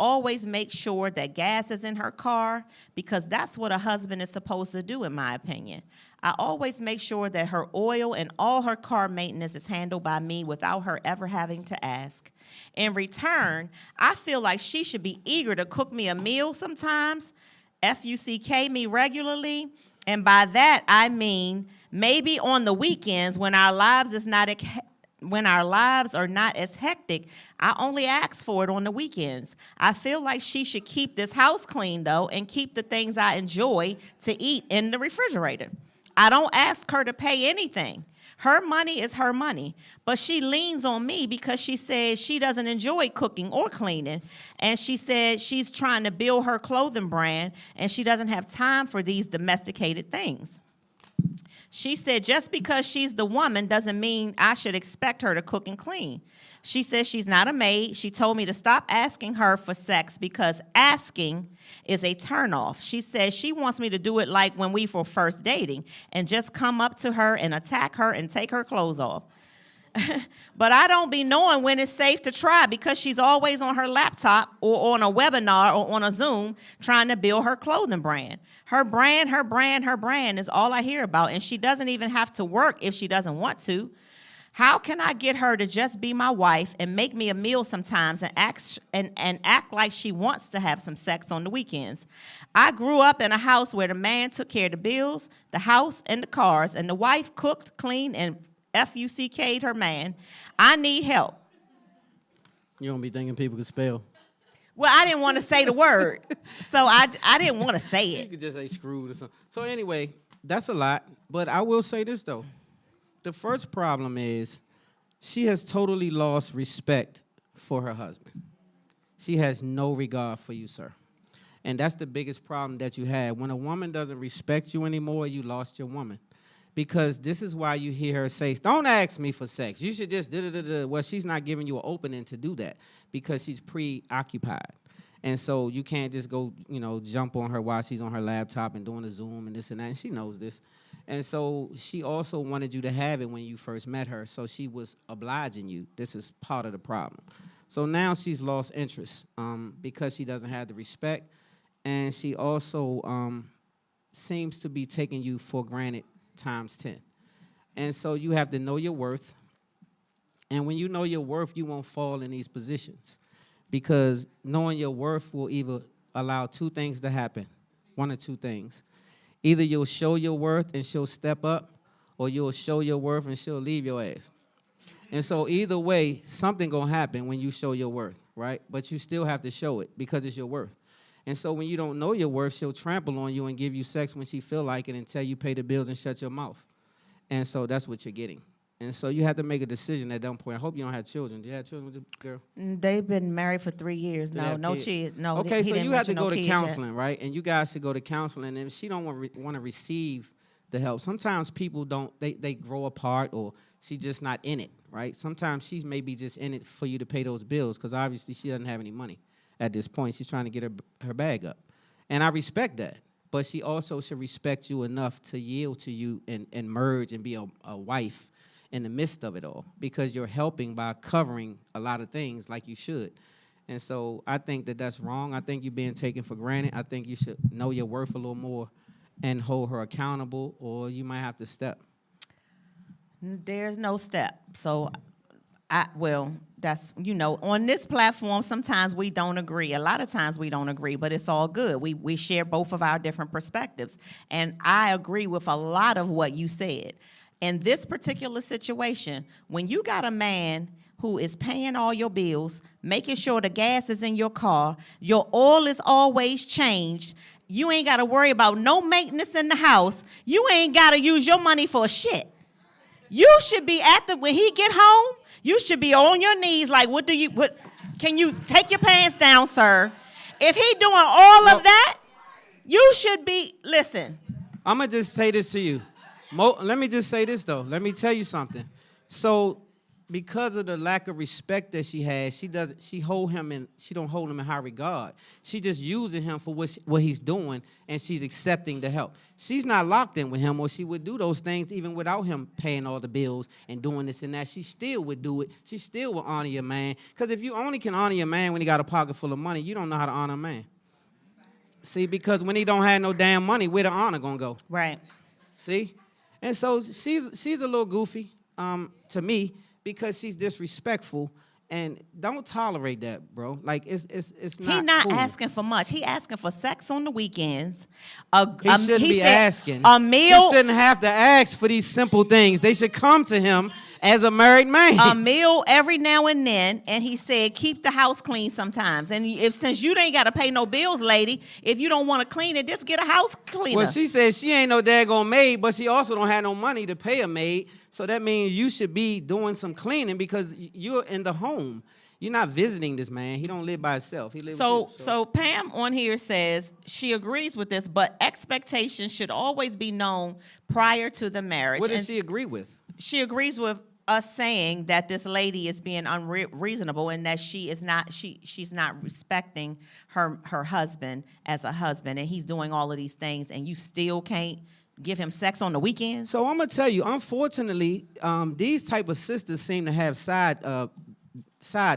make sure that gas is in her car, because that's what a husband is supposed to do, in my opinion. I always make sure that her oil and all her car maintenance is handled by me without her ever having to ask. In return, I feel like she should be eager to cook me a meal sometimes, FUCK me regularly, and by that I mean maybe on the weekends when our lives are not as hectic. I only ask for it on the weekends. I feel like she should keep this house clean, though, and keep the things I enjoy to eat in the refrigerator. I don't ask her to pay anything. Her money is her money, but she leans on me because she says she doesn't enjoy cooking or cleaning, and she said she's trying to build her clothing brand, and she doesn't have time for these domesticated things. She said just because she's the woman doesn't mean I should expect her to cook and clean. She says she's not a maid. She told me to stop asking her for sex because asking is a turnoff. She says she wants me to do it like when we were first dating and just come up to her and attack her and take her clothes off. But I don't be knowing when it's safe to try because she's always on her laptop or on a webinar or on a Zoom trying to build her clothing brand. Her brand is all I hear about, and she doesn't even have to work if she doesn't want to. How can I get her to just be my wife and make me a meal sometimes and act like she wants to have some sex on the weekends? I grew up in a house where the man took care of the bills, the house, and the cars, and the wife cooked, cleaned, and FUCK'd her man. I need help. You don't be thinking people can spell. Well, I didn't want to say the word, so I didn't want to say You it. could just say screwed or something. So anyway, that's a lot, but I will say this, though. The first problem is she has totally lost respect for her husband. She has no regard for you, sir. And that's the biggest problem that you have. When a woman doesn't respect you anymore, you lost your woman. Because this is why you hear her say, don't ask me for sex. You should just da-da-da-da. Well, she's not giving you an opening to do that because she's preoccupied. And so you can't just go, jump on her while she's on her laptop and doing a Zoom and this and that. And she knows this. And so she also wanted you to have it when you first met her. So she was obliging you. This is part of the problem. So now she's lost interest because she doesn't have the respect. And she also seems to be taking you for granted times 10. And so you have to know your worth. And when you know your worth, you won't fall in these positions. Because knowing your worth will either allow two things to happen, one or two things. Either you'll show your worth and she'll step up, or you'll show your worth and she'll leave your ass. And so either way, something gonna happen when you show your worth, right? But you still have to show it because it's your worth. And so when you don't know your worth, she'll trample on you and give you sex when she feel like it until you pay the bills and shut your mouth. And so that's what you're getting. And so you have to make a decision at that point. I hope you don't have children. Do you have children with the girl? They've been married for 3 years. No kids. No. Okay, he so didn't you have to mention go no to kids counseling, yet. right? And you guys should go to counseling. And if she don't want to receive the help, sometimes people don't. They grow apart, or she just not in it, right? Sometimes she's maybe just in it for you to pay those bills because obviously she doesn't have any money at this point. She's trying to get her bag up. And I respect that. But she also should respect you enough to yield to you and merge and be a wife in the midst of it all, because you're helping by covering a lot of things like you should. And so I think that that's wrong. I think you're being taken for granted. I think you should know your worth a little more and hold her accountable, or you might have to step. There's no step. So, that's, on this platform, sometimes we don't agree. A lot of times we don't agree, but it's all good. We share both of our different perspectives. And I agree with a lot of what you said. In this particular situation, when you got a man who is paying all your bills, making sure the gas is in your car, your oil is always changed, you ain't got to worry about no maintenance in the house, you ain't got to use your money for shit. You should be when he get home, you should be on your knees like, can you take your pants down, sir? If he doing all of that, you should be, listen. I'm going to just say this to you. Let me just say this, though. Let me tell you something. So because of the lack of respect that she has, she don't hold him in high regard. She just using him for what he's doing, and she's accepting the help. She's not locked in with him, or she would do those things even without him paying all the bills and doing this and that. She still would do it. She still will honor your man. Because if you only can honor your man when he got a pocket full of money, you don't know how to honor a man. See, because when he don't have no damn money, where the honor gonna go? Right. See? And so she's a little goofy to me because she's disrespectful, and don't tolerate that, bro. Like it's not. He not cool. asking for much. He asking for sex on the weekends. He shouldn't be asking. A meal. He shouldn't have to ask for these simple things. They should come to him as a married man. A meal every now and then, and he said, keep the house clean sometimes. And since you ain't got to pay no bills, lady, if you don't want to clean it, just get a house cleaner. Well, she said she ain't no daggone maid, but she also don't have no money to pay a maid. So that means you should be doing some cleaning because you're in the home. You're not visiting this man. He don't live by himself. He lives with you. So Pam on here says she agrees with this, but expectations should always be known prior to the marriage. What does she agree with? She agrees with us saying that this lady is being unreasonable and that she's not respecting her husband as a husband, and he's doing all of these things, and you still can't give him sex on the weekends. So I'm gonna tell you, unfortunately, these type of sisters seem to have side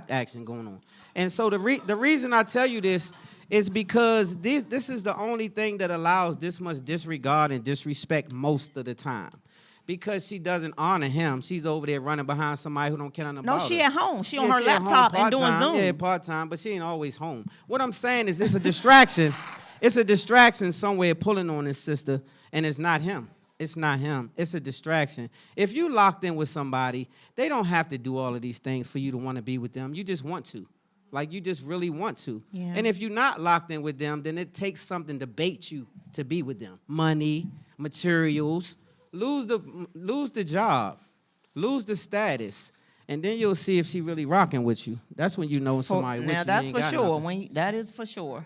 action going on, and so the reason I tell you this is because this is the only thing that allows this much disregard and disrespect most of the time. Because she doesn't honor him. She's over there running behind somebody who don't care nothing about her. No, she at home. She on Yeah, her she at home laptop and doing part-time. Zoom. Yeah, part-time, but she ain't always home. What I'm saying is it's a distraction. It's a distraction somewhere pulling on this sister, and it's not him. It's not him. It's a distraction. If you locked in with somebody, they don't have to do all of these things for you to want to be with them. You just want to. Like, you just really want to. Yeah. And if you're not locked in with them, then it takes something to bait you to be with them. Money, materials. Lose the job, lose the status, and then you'll see if she really rocking with you. That's when you know somebody with you. Now that's ain't for got sure. nothing. That is for sure.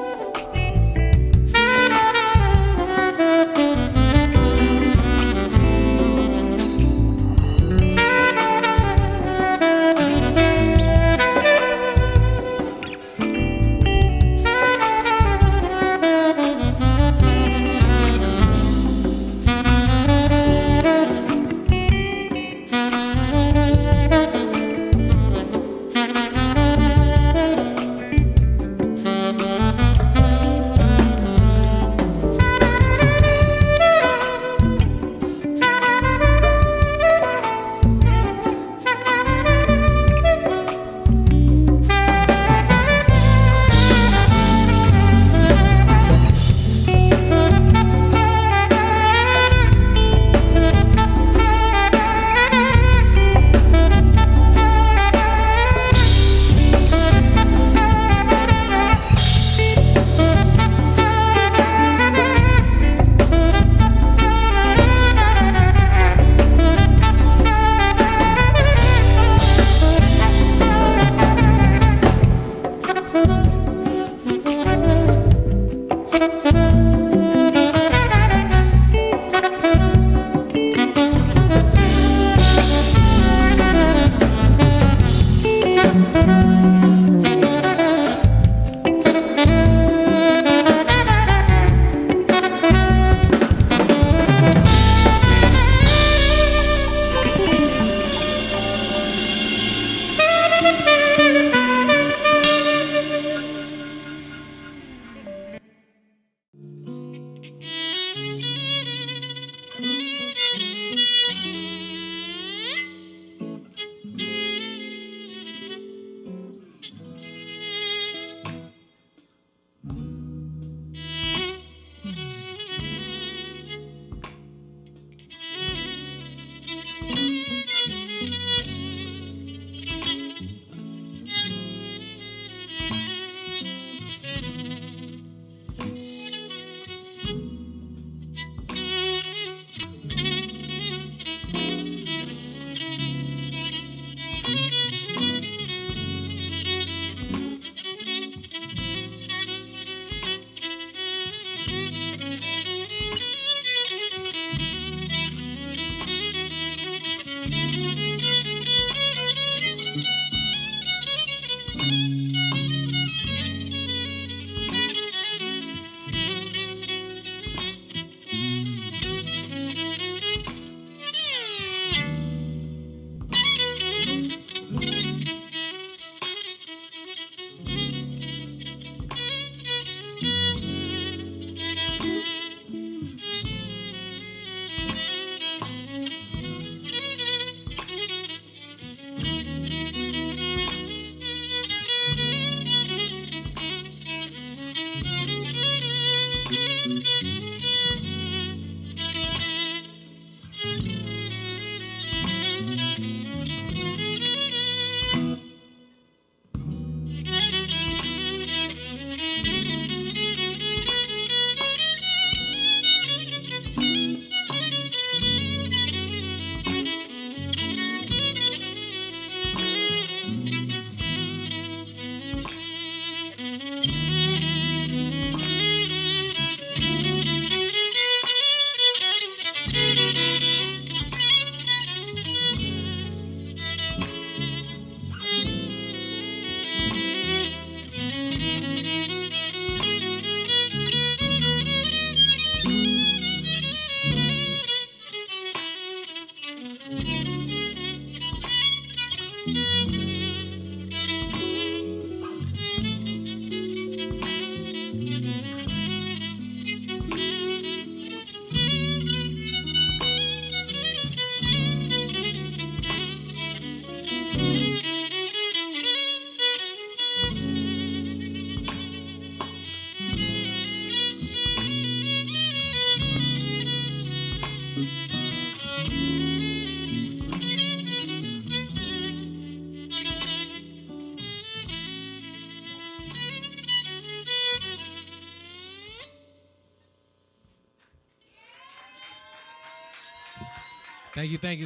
Thank you.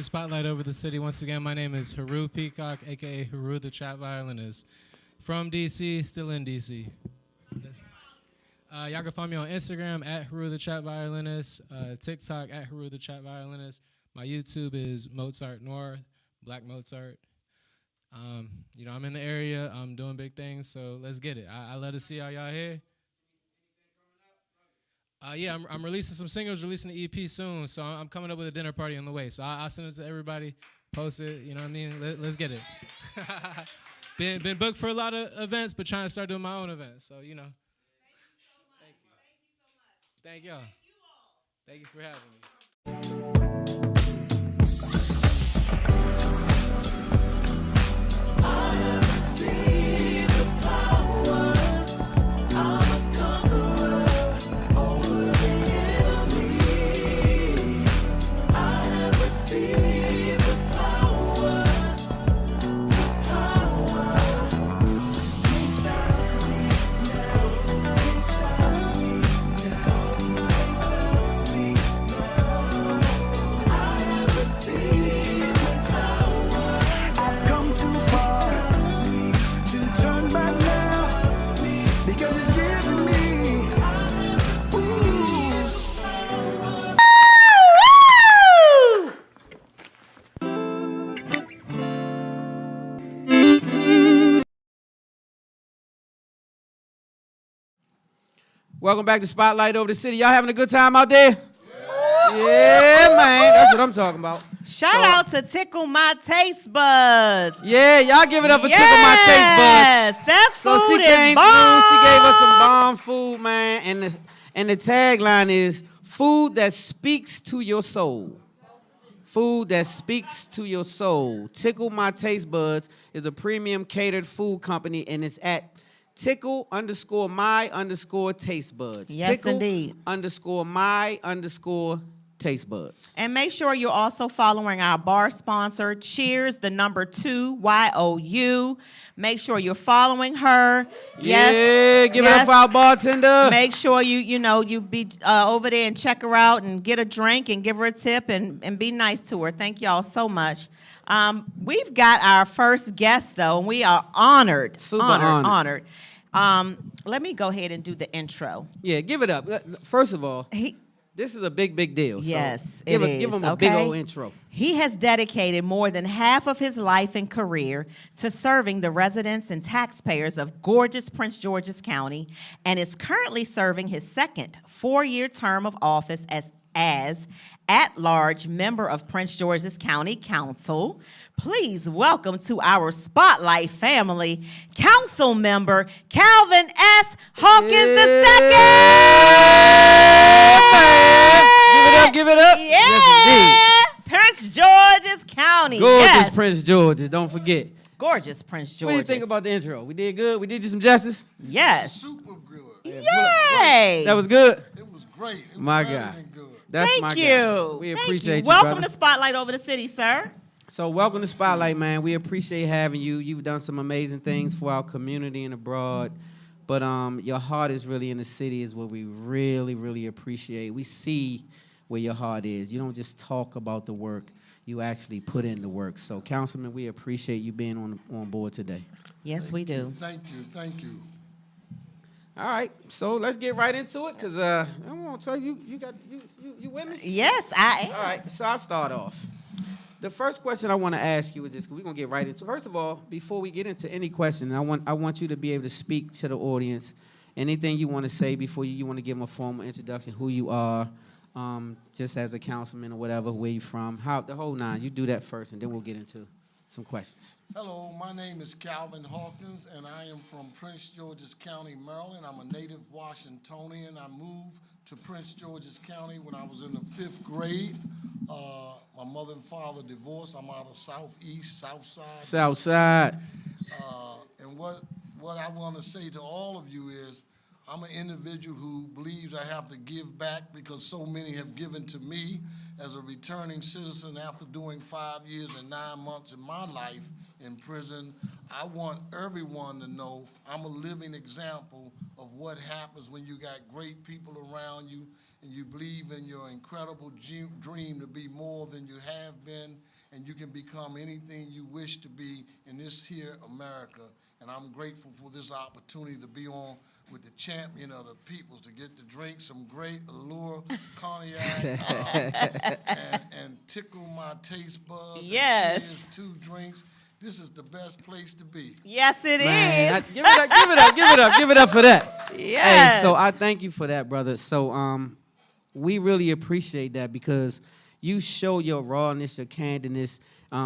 Spotlight over the city. Once again, my name is Haru Peacock, a.k.a. Haru the Trap Violinist. From D.C., still in D.C. Y'all can find me on Instagram at Haru the Trap Violinist, TikTok at Haru the Trap Violinist. My YouTube is Mozart North, Black Mozart. I'm in the area. I'm doing big things, so let's get it. I love to see all y'all here. Yeah, I'm releasing some singles, releasing the EP soon, so I'm coming up with a dinner party on the way. So I'll send it to everybody, post it, you know what I mean? Let's get it. Been booked for a lot of events, but trying to start doing my own events, so, Thank you. Thank y'all. Thank you for having me. Welcome back to Spotlight Over the City. Y'all having a good time out there? Yeah, man. That's what I'm talking about. Shout out to Tickle My Taste Buds. Yeah, y'all give it up for Tickle My Taste Buds. Yes, that So food she is came bomb. through. She gave us some bomb food, man. And the tagline is food that speaks to your soul. Food that speaks to your soul. Tickle My Taste Buds is a premium catered food company, and it's at tickle_my_taste buds. Yes, Tickle indeed. _my_taste buds. And make sure you're also following our bar sponsor, Cheers, the number 2, YOU. Make sure you're following her. Yeah, give it up for our bartender. Make sure you be over there and check her out and get a drink and give her a tip and be nice to her. Thank y'all so much. We've got our first guest though, and we are honored. Super honored. Let me go ahead and do the intro. Yeah, give it up. First of all, this is a big deal. Yes, so it is. Give him a big old intro. He has dedicated more than half of his life and career to serving the residents and taxpayers of gorgeous Prince George's County and is currently serving his second 4-year term of office as at-large member of Prince George's County Council. Please welcome to our Spotlight family, Council Member Calvin S. Hawkins II. Give it up. Yeah. Yes, Prince George's County. gorgeous Yes. Prince George's. Don't forget. Gorgeous Prince What George's. do you think about the intro? We did good. We did you some justice. Yes. Super good. Yay. That was good. It was great. It was My better guy. than good. That's Thank my you. guy. We Thank appreciate you, Welcome brother. to Spotlight Over the City, sir. So welcome to Spotlight, man. We appreciate having you. You've done some amazing things for our community and abroad. But your heart is really in the city is what we really appreciate. We see where your heart is. You don't just talk about the work. You actually put in the work. So, Councilman, we appreciate you being on board today. Yes, we do. Thank you. Thank you. All right, so let's get right into it, because I want to tell you, you with me? Yes, I am. All right, so I'll start off. The first question I want to ask you is this, because we're going to get right into it. First of all, before we get into any question, I want you to be able to speak to the audience. Anything you want to say before you want to give them a formal introduction, who you are, just as a councilman or whatever, where you from, how the whole nine. You do that first, and then we'll get into some questions. Hello, my name is Calvin Hawkins, and I am from Prince George's County, Maryland. I'm a native Washingtonian. I moved to Prince George's County when I was in the 5th grade. My mother and father divorced. I'm out of Southside. Southside. And what I want to say to all of you is, I'm an individual who believes I have to give back because so many have given to me as a returning citizen after doing 5 years and 9 months in my life in prison. I want everyone to know I'm a living example of what happens when you got great people around you and you believe in your incredible dream to be more than you have been, and you can become anything you wish to be in this here America. And I'm grateful for this opportunity to be on with the champion of the peoples, to get to drink some great Allure cognac and tickle my taste buds. Yes. And cheers 2 drinks. This is the best place to be. Yes, it Man, is. give it up for that. Yes. Hey, so I thank you for that, brother. So we really appreciate that because you show your rawness, your candidness.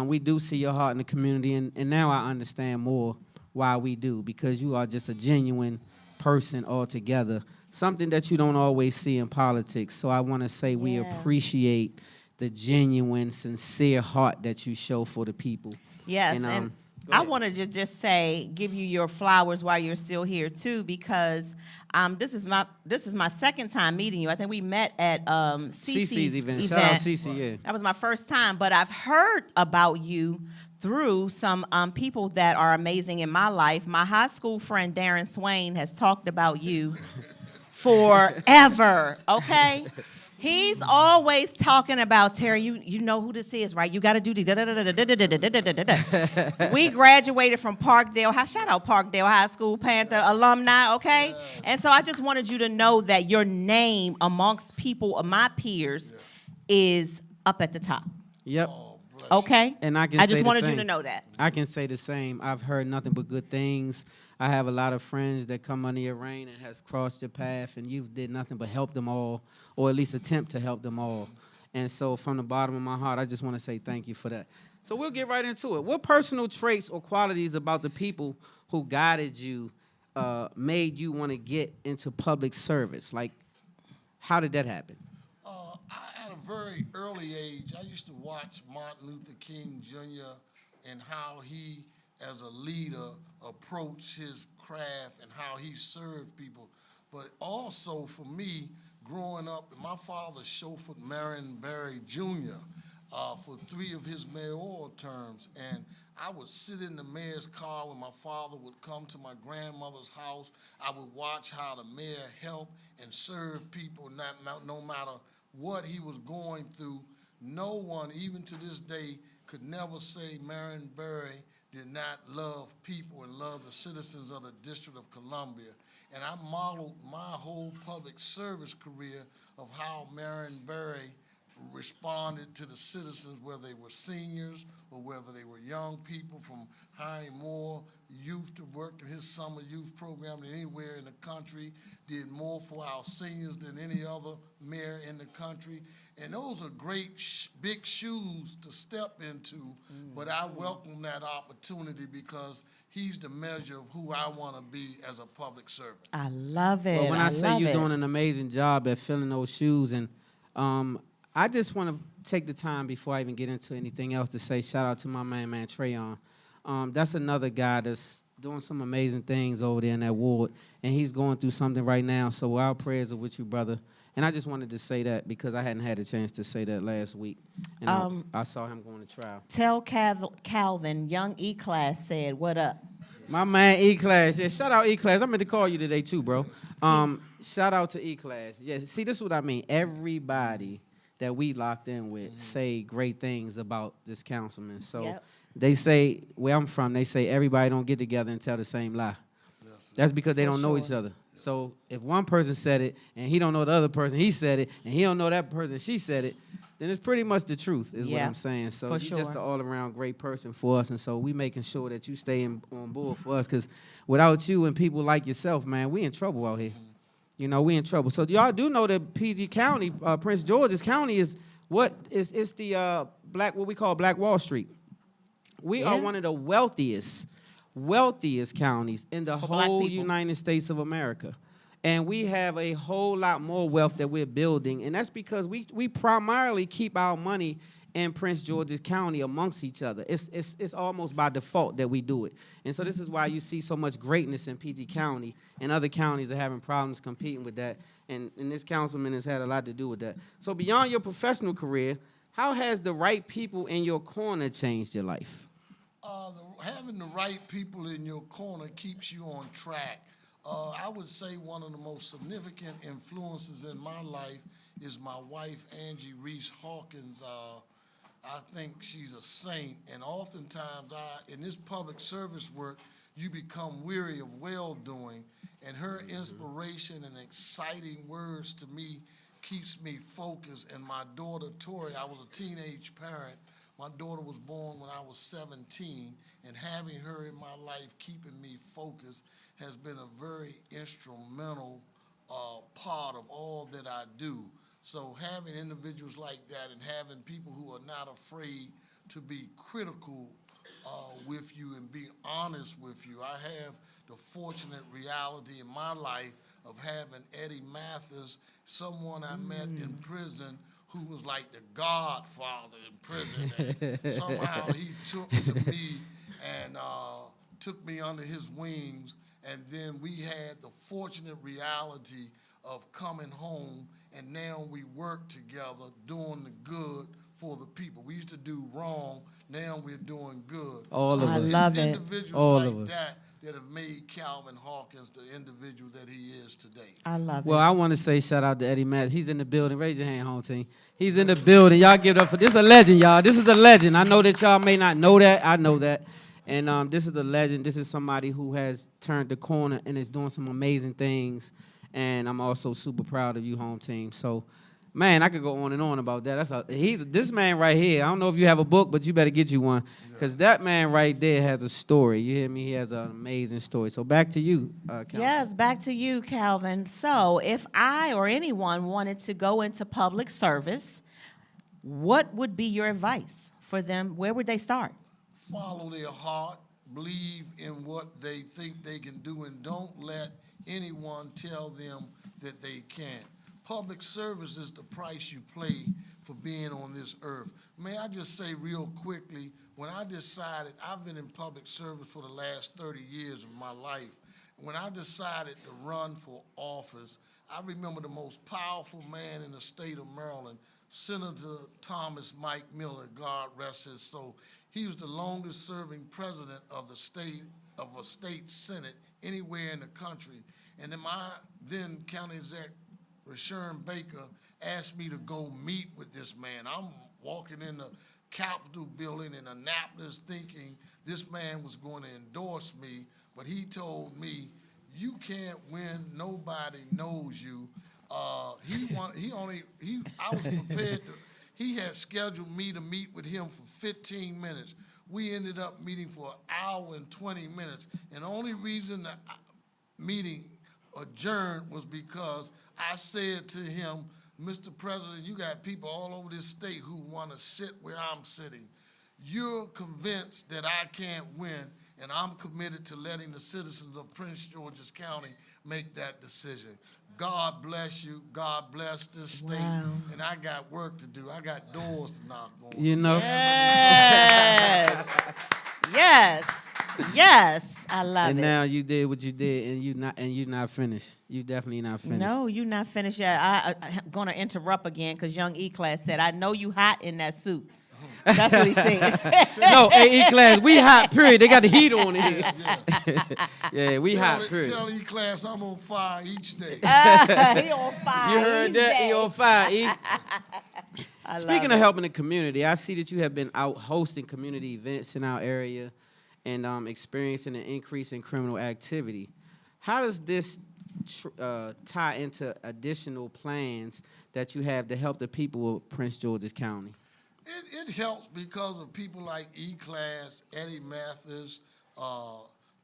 We do see your heart in the community, and now I understand more why we do, because you are just a genuine person altogether, something that you don't always see in politics. So I want to say we appreciate the genuine, sincere heart that you show for the people. Yes, And, and go I ahead. wanted to just say, give you your flowers while you're still here too, because this is my second time meeting you. I think we met at CC's event. Shout out CC, yeah. That was my first time, but I've heard about you through some people that are amazing in my life. My high school friend Darren Swain has talked about you forever. Okay. He's always talking about, Terry, you know who this is, right? You got to do the da-da-da-da-da-da-da-da-da-da-da. We graduated from Parkdale. Shout out Parkdale High School Panther alumni, okay? And so I just wanted you to know that your name amongst people of my peers is up at the top. Yep. Oh, bless Okay? And I can I say just the wanted you same. to know that. I can say the same. I've heard nothing but good things. I have a lot of friends that come under your reign and has crossed your path, and you've did nothing but help them all, or at least attempt to help them all. And so from the bottom of my heart, I just want to say thank you for that. So we'll get right into it. What personal traits or qualities about the people who guided you made you want to get into public service? Like, how did that happen? At a very early age, I used to watch Martin Luther King Jr. and how he, as a leader, approached his craft and how he served people. But also for me, growing up, my father chauffeured Marion Barry Jr. For 3 of his mayoral terms, and I would sit in the mayor's car when my father would come to my grandmother's house. I would watch how the mayor helped and served people, no matter what he was going through. No one, even to this day, could never say Marion Barry did not love people and love the citizens of the District of Columbia. And I modeled my whole public service career of how Marion Barry responded to the citizens, whether they were seniors or whether they were young people, from hiring more youth to work in his summer youth program than anywhere in the country, did more for our seniors than any other mayor in the country. And those are great, big shoes to step into, but I welcome that opportunity because he's the measure of who I want to be as a public servant. I love it. Well, when I say love you're it. doing an amazing job at filling those shoes, and I just want to take the time before I even get into anything else to say shout out to my man Trayon. That's another guy that's doing some amazing things over there in that ward, and he's going through something right now. So our prayers are with you, brother. And I just wanted to say that because I hadn't had a chance to say that last week. And I saw him going to trial. Tell Calvin, young E-Class said, what up? My man E-Class. Yeah, shout out E-Class. I meant to call you today too, bro. Shout out to E-Class. Yeah, see, this is what I mean. Everybody that we locked in with say great things about this councilman. So they say, where I'm from, they say everybody don't get together and tell the same lie. That's because they don't know each other. So if one person said it and he don't know the other person, he said it, and he don't know that person, she said it, then it's pretty much the truth is what I'm saying. So you're just an all-around great person for us, and so we making sure that you stay on board for us, because without you and people like yourself, man, we in trouble out here. You know, we in trouble. So y'all do know that PG County, Prince George's County is it's the what we call Black Wall Street. We are one of the wealthiest counties in the whole United States of America. And we have a whole lot more wealth that we're building, and that's because we primarily keep our money in Prince George's County amongst each other. It's almost by default that we do it. And so this is why you see so much greatness in PG County, and other counties are having problems competing with that, and this councilman has had a lot to do with that. So beyond your professional career, how has the right people in your corner changed your life? Having the right people in your corner keeps you on track. I would say one of the most significant influences in my life is my wife, Angie Reese Hawkins. I think she's a saint, and oftentimes in this public service work, you become weary of well-doing, and her inspiration and exciting words to me keeps me focused. And my daughter, Tori, I was a teenage parent. My daughter was born when I was 17, and having her in my life, keeping me focused, has been a very instrumental part of all that I do. So having individuals like that and having people who are not afraid to be critical with you and be honest with you. I have the fortunate reality in my life of having Eddie Mathis, someone I met in prison, who was like the godfather in prison. And somehow he took to me and took me under his wings. And then we had the fortunate reality of coming home, and now we work together doing the good for the people. We used to do wrong, now we're doing good. All of us. I love it. Individuals All like of us. that have made Calvin Hawkins the individual that he is today. I love Well, it. I want to say shout out to Eddie Mathis. He's in the building. Raise your hand, home team. He's in the building. Y'all give it up for this. Is a legend, y'all. This is a legend. I know that y'all may not know that. I know that. And this is a legend. This is somebody who has turned the corner and is doing some amazing things. And I'm also super proud of you, home team. So Man, I could go on and on about that. This man right here. I don't know if you have a book, but you better get you one, because that man right there has a story. You hear me? He has an amazing story. So back to you, Calvin. Yes, back to you, Calvin. So, if I or anyone wanted to go into public service, what would be your advice for them? Where would they start? Follow their heart, believe in what they think they can do, and don't let anyone tell them that they can't. Public service is the price you pay for being on this earth. May I just say real quickly, when I decided, I've been in public service for the last 30 years of my life. When I decided to run for office, I remember the most powerful man in the state of Maryland, Senator Thomas Mike Miller, God rest his soul. He was the longest serving president of a state senate anywhere in the country. And then my then county exec, Rashawn Baker, asked me to go meet with this man. I'm walking in the Capitol building in Annapolis thinking this man was going to endorse me, but he told me, you can't win, nobody knows you. I was prepared to, he had scheduled me to meet with him for 15 minutes. We ended up meeting for an hour and 20 minutes. And the only reason the meeting adjourned was because I said to him, Mr. President, you got people all over this state who want to sit where I'm sitting. You're convinced that I can't win, and I'm committed to letting the citizens of Prince George's County make that decision. God bless you. God bless this state. Wow. And I got work to do. I got doors to knock on. You know? Yes. Yes. Yes. I love And it. now you did what you did, and you're not finished. You definitely not finished. No, you're not finished yet. I'm going to interrupt again because young E-Class said, I know you hot in that suit. That's what he said. No, hey, E-Class, we hot, period. They got the heat on here. Yeah, we hot, period. Tell E-Class I'm on fire each day. He on fire. You heard He's that? back. He on fire, E. I love Speaking it. of helping the community, I see that you have been out hosting community events in our area and experiencing an increase in criminal activity. How does this tie into additional plans that you have to help the people of Prince George's County? It helps because of people like E-Class, Eddie Mathis,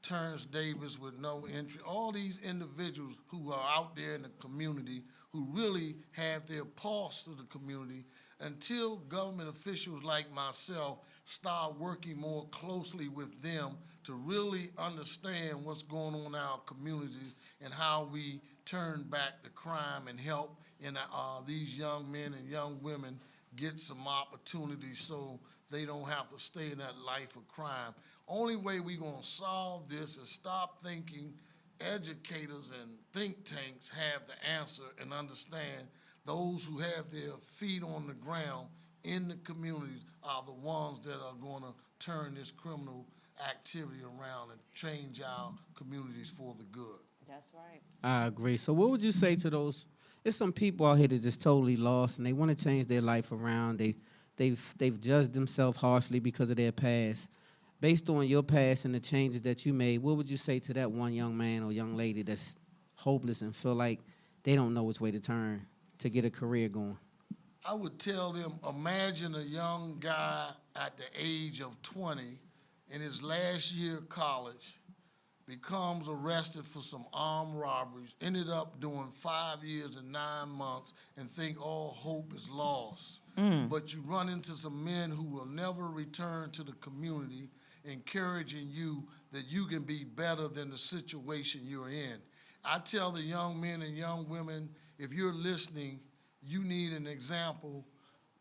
Terrence Davis with no entry, all these individuals who are out there in the community who really have their pulse to the community. Until government officials like myself start working more closely with them to really understand what's going on in our communities and how we turn back the crime and help in these young men and young women get some opportunities so they don't have to stay in that life of crime. Only way we're gonna solve this is stop thinking educators and think tanks have the answer and understand those who have their feet on the ground in the communities are the ones that are gonna turn this criminal activity around and change our communities for the good. That's right. I agree. So what would you say to those? There's some people out here that's just totally lost, and they want to change their life around. They've judged themselves harshly because of their past. Based on your past and the changes that you made, what would you say to that one young man or young lady that's hopeless and feel like they don't know which way to turn to get a career going? I would tell them, imagine a young guy at the age of 20 in his last year of college, becomes arrested for some armed robberies, ended up doing 5 years and 9 months, and think all hope is lost. But you run into some men who will never return to the community, encouraging you that you can be better than the situation you're in. I tell the young men and young women, if you're listening, you need an example.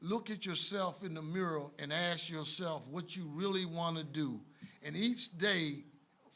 Look at yourself in the mirror and ask yourself what you really want to do. And each day,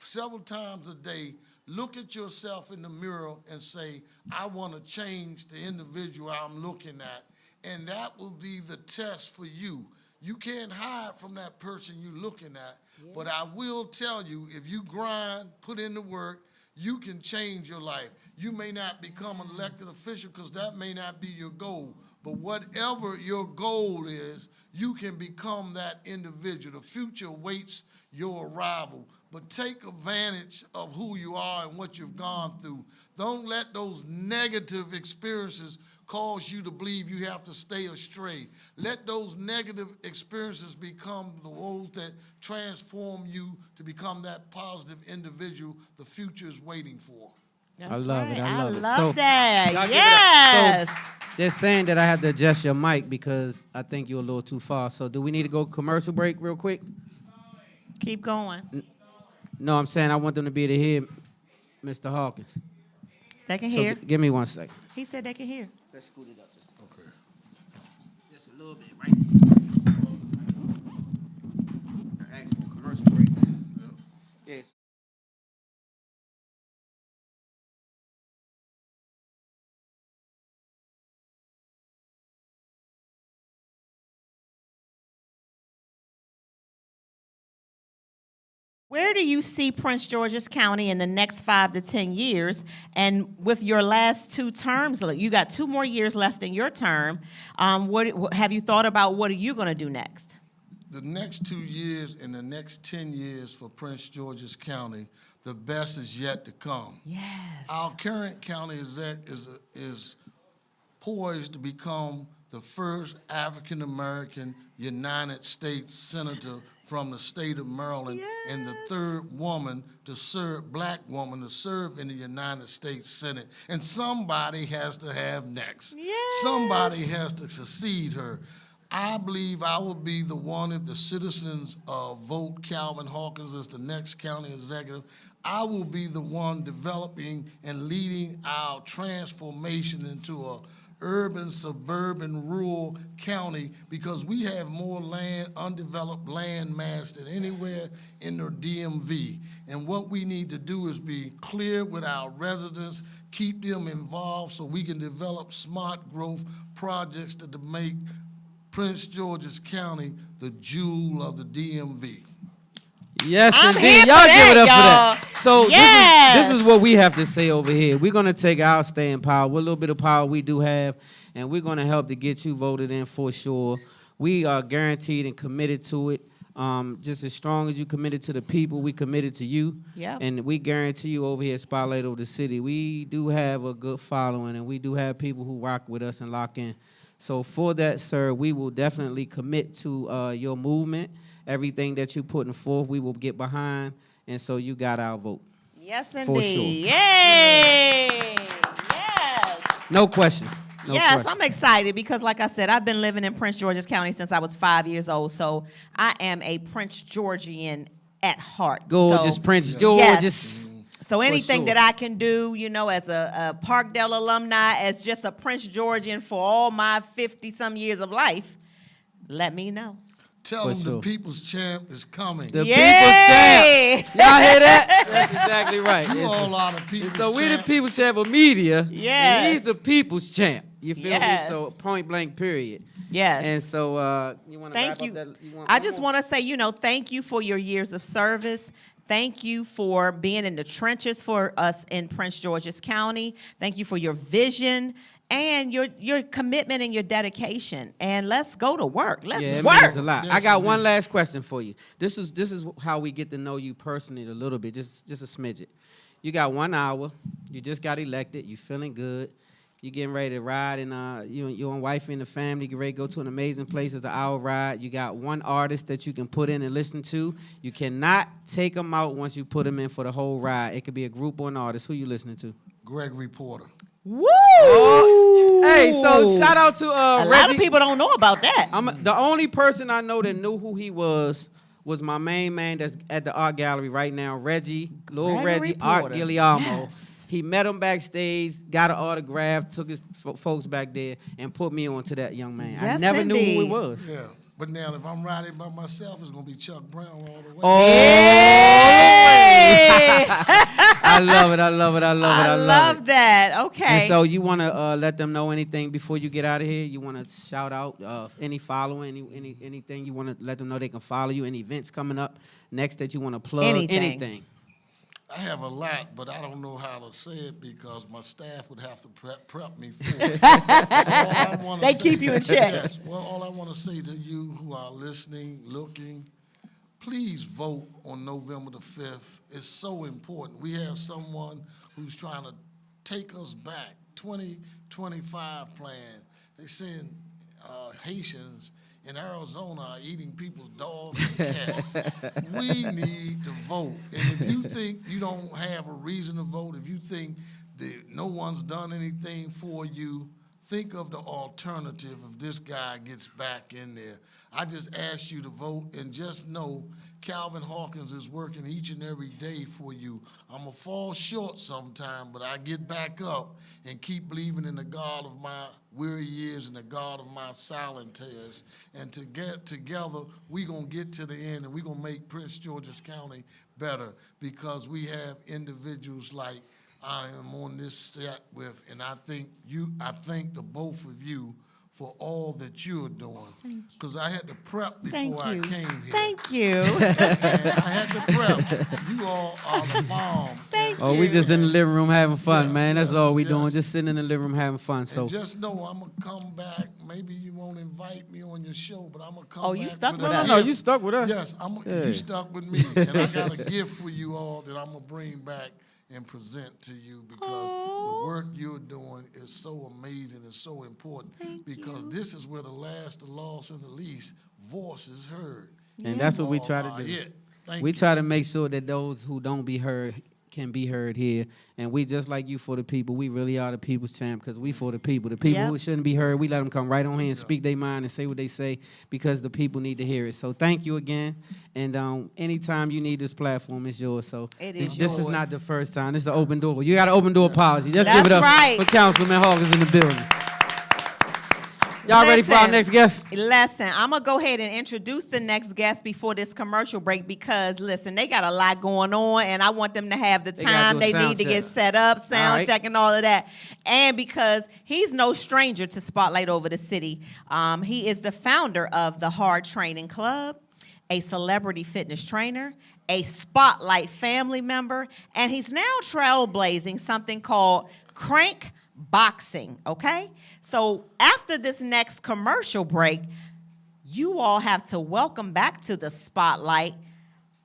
several times a day, look at yourself in the mirror and say, I want to change the individual I'm looking at. And that will be the test for you. You can't hide from that person you're looking at. Yeah. But I will tell you, if you grind, put in the work, you can change your life. You may not become an elected official because that may not be your goal. But whatever your goal is, you can become that individual. The future awaits your arrival. But take advantage of who you are and what you've gone through. Don't let those negative experiences cause you to believe you have to stay astray. Let those negative experiences become the ones that transform you to become that positive individual the future is waiting for. That's I love right. it. I love it. love So, that. y'all give it up. Yes. So, they're saying that I have to adjust your mic because I think you're a little too far. So do we need to go commercial break real quick? Keep going. No, I'm saying I want them to be able to hear Mr. Hawkins. They can So hear. give me 1 second. He said they can hear. Let's scoot it up just Okay. Just a little bit right there. Ask for a commercial break. Yes. Where do you see Prince George's County in the next 5 to 10 years? And with your last 2 terms, you got 2 more years left in your term. What have you thought about? What are you going to do next? The next 2 years and the next 10 years for Prince George's County, the best is yet to come. Yes. Our current county exec is poised to become the first African-American United States Senator from the state of Maryland and the 3rd woman to serve, black woman to serve in the United States Senate. And somebody has to have next. Yes. Somebody has to succeed her. I believe I will be the one if the citizens vote Calvin Hawkins as the next county executive. I will be the one developing and leading our transformation into a urban, suburban, rural county because we have more land, undeveloped land mass than anywhere in the DMV. And what we need to do is be clear with our residents, keep them involved so we can develop smart growth projects to make Prince George's County the jewel of the DMV. Yes, I'm indeed. here for Y'all give it up that, for that. So Yes. this is what we have to say over here. We're going to take our staying power, what little bit of power we do have, and we're going to help to get you voted in for sure. We are guaranteed and committed to it. Just as strong as you committed to the people, we committed to you. Yep. And we guarantee you over here at Spotlight Over the City, we do have a good following, and we do have people who rock with us and lock in. So for that, sir, we will definitely commit to your movement. Everything that you're putting forth, we will get behind. And so you got our vote. Yes, For indeed. sure. Yay! Yes. No question. No Yes, question. I'm excited because, like I said, I've been living in Prince George's County since I was 5 years old. So I am a Prince Georgian at heart. Gorgeous So, Prince George's. So anything sure. that I can do, you know, as a Parkdale alumni, as just a Prince Georgian for all my 50-some years of life, let me know. Tell For them sure. the people's champ is coming. The Yay! people's champ. Y'all hear that? That's exactly right. You It's- all are the people's So we champ. the people's champ of media. Yes. And he's the people's champ. You feel Yes. me? So point blank period. Yes. And so you want to Thank wrap you. up that? I just want to say, you know, thank you for your years of service. Thank you for being in the trenches for us in Prince George's County. Thank you for your vision and your commitment and your dedication. And let's go to work. Let's it work. means a lot. Yes, I got indeed. one last question for you. This is how we get to know you personally a little bit, just a smidget. You got 1 hour. You just got elected. You feeling good. You getting ready to ride, and you and wife and the family get ready to go to an amazing place. It's an hour ride. You got one artist that you can put in and listen to. You cannot take them out once you put them in for the whole ride. It could be a group or an artist. Who you listening to? Gregory Porter. Woo! Hey, so shout out to a Reggie. lot of people don't know about that. The only person I know that knew who he was my main man that's at the art gallery right now, Reggie, Lil Gregory Reggie, Art Porter. Guillermo. Yes. He met him backstage, got an autograph, took his folks back there, and put me on to that young man. I Yes, never knew who he indeed. was. Yeah. But now if I'm riding by myself, it's going to be Chuck Brown all the way. Oh, Hey! I love it. I love it. I love it. I I love that. Okay. And so you want to let them know anything before you get out of here? You want to shout out any following, anything you want to let them know they can follow you? Any events coming up next that you want to plug? Anything. I have a lot, but I don't know how to say it because my staff would have to prep me for it. So all I wanna They say- keep you in check. Yes, well, all I want to say to you who are listening, looking, please vote on November the 5th. It's so important. We have someone who's trying to take us back, 2025 plan. They saying Haitians in Arizona are eating people's dogs and cats. We need to vote. And if you think you don't have a reason to vote, if you think that no one's done anything for you, think of the alternative if this guy gets back in there. I just ask you to vote and just know Calvin Hawkins is working each and every day for you. I'm going to fall short sometime, but I get back up and keep believing in the God of my weary years and the God of my silent tears. And to get together, we're going to get to the end and we're going to make Prince George's County better because we have individuals like I am on this set with, and I thank the both of you for all that you're doing. Because I had to prep before I came here. Thank you. And I had to prep. You all are the bomb. Thank Oh, we just in the living room having fun, man. That's all we doing, yes. just sitting in the living room having fun. So And just know I'm going to come back. Maybe you won't invite me on your show, but I'm going to come Oh, back. you stuck with with a us? no, gift. you stuck with us. Yes, Yeah. you stuck with me. And I got a gift for you all that I'm going to bring back and present to you because the work you're doing is so amazing and so important because this is where the last, the lost, and the least voice is heard. And that's what we You try all to are do. it. Thank We you. try to make sure that those who don't be heard can be heard here. And we just like you for the people. We really are the people's champ because we for the people. The people Yep. who shouldn't be heard, we let them come right on here and speak their mind and say what they say because the people need to hear it. So thank you again. And anytime you need this platform, it's yours. So It is this is yours. not the first time. This is an open door. You got an open door policy. Just That's give it up right. for Councilman Hawkins in the building. Y'all ready for our Listen. next guest? Listen, I'm going to go ahead and introduce the next guest before this commercial break because, listen, they got a lot going on, and I want them to have the They gotta time do a they sound need to check. get set up, sound right. check, and all of that. And because he's no stranger to Spotlight Over the City. He is the founder of the Hard Training Club, a celebrity fitness trainer, a Spotlight family member, and he's now trailblazing something called Crank Boxing, okay? So after this next commercial break, you all have to welcome back to the spotlight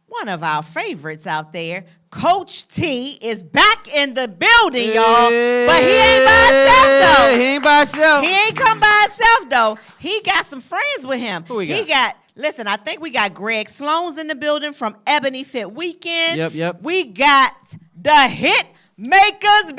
one of our favorites out there. Coach T is back in the building, y'all. But he ain't by himself, though. He ain't by himself. He ain't come by himself, though. He got some friends with him. Who we got? He got, listen, I think we got Greg Sloan's in the building from Ebony Fit Weekend. Yep. We got the Hit Makers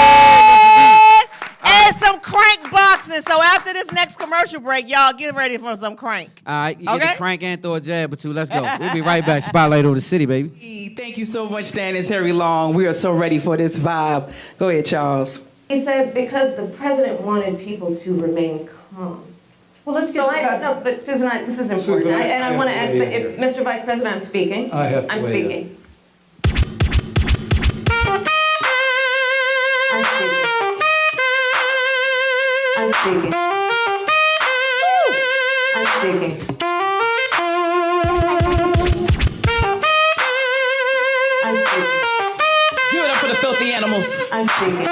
Band! And some crank boxing. So after this next commercial break, y'all get ready for some crank. All right, you get Okay. the crank and throw a jab or two. Let's go. We'll be right back. Spotlight Over the City, baby. Thank you so much, Dan and Terry Long. We are so ready for this vibe. Go ahead, Charles. He said because the president wanted people to remain calm. Well, let's get So no, but Susan, this is important. Susan, I And I have want to to add, weigh but in if, Mr. Vice President, I'm speaking. I have to I'm weigh in. speaking. I'm speaking. I'm speaking. I'm speaking. I'm speaking. Give it up for the filthy animals. I'm speaking.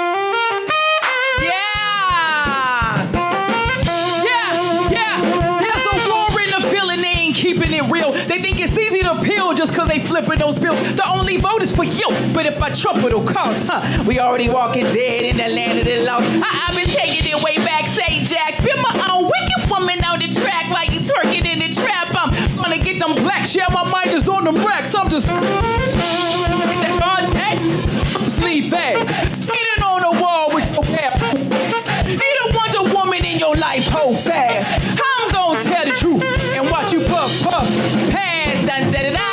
There's a war in the feeling, they ain't keeping it real. They think it's easy to peel just cause they flipping those bills. The only vote is for you, but if I trump it'll cost, we already walking dead in the land of the lost. I've been taking it way back, say Jack. Been my own wicked woman out the track like you twerking in the trap. I'm gonna get them blacks, yeah, my mind is on them racks. I'm just hit that contact, sleeve fast. Get it on the wall with your cap. Need a Wonder Woman in your life, hold fast. I'm gonna tell the truth and watch you puff, pass, dun, da, da, da.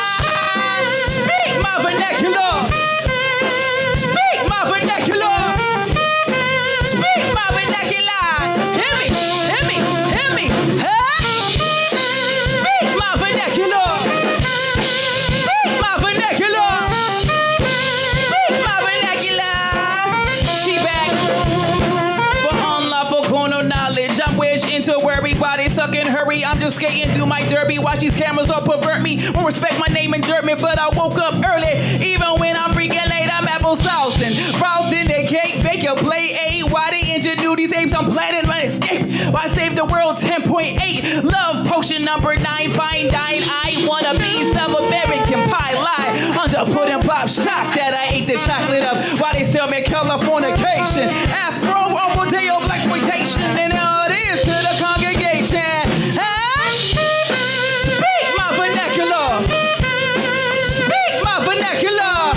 Speak my vernacular. Speak my vernacular. Speak my vernacular. Hear me, huh? Speak my vernacular. Speak my vernacular. Speak my vernacular. fucking hurry. I'm just skating, do my derby. Watch these cameras all pervert me. Won't respect my name and dirt me, but I woke up early. Even when I'm freaking late, I'm apple saucing. Frosting the cake, bake your play 8. Why they introduce these apes? I'm planning my escape. Why save the world 10.8? Love potion number 9, fine dine. I wanna be South American pie lie. Under pudding pop shock that I ate the chocolate up. Why they sell me Californication? Afro, Rodeo, blaxploitation, and all it is to the congregation. Huh? Speak my vernacular. Speak my vernacular.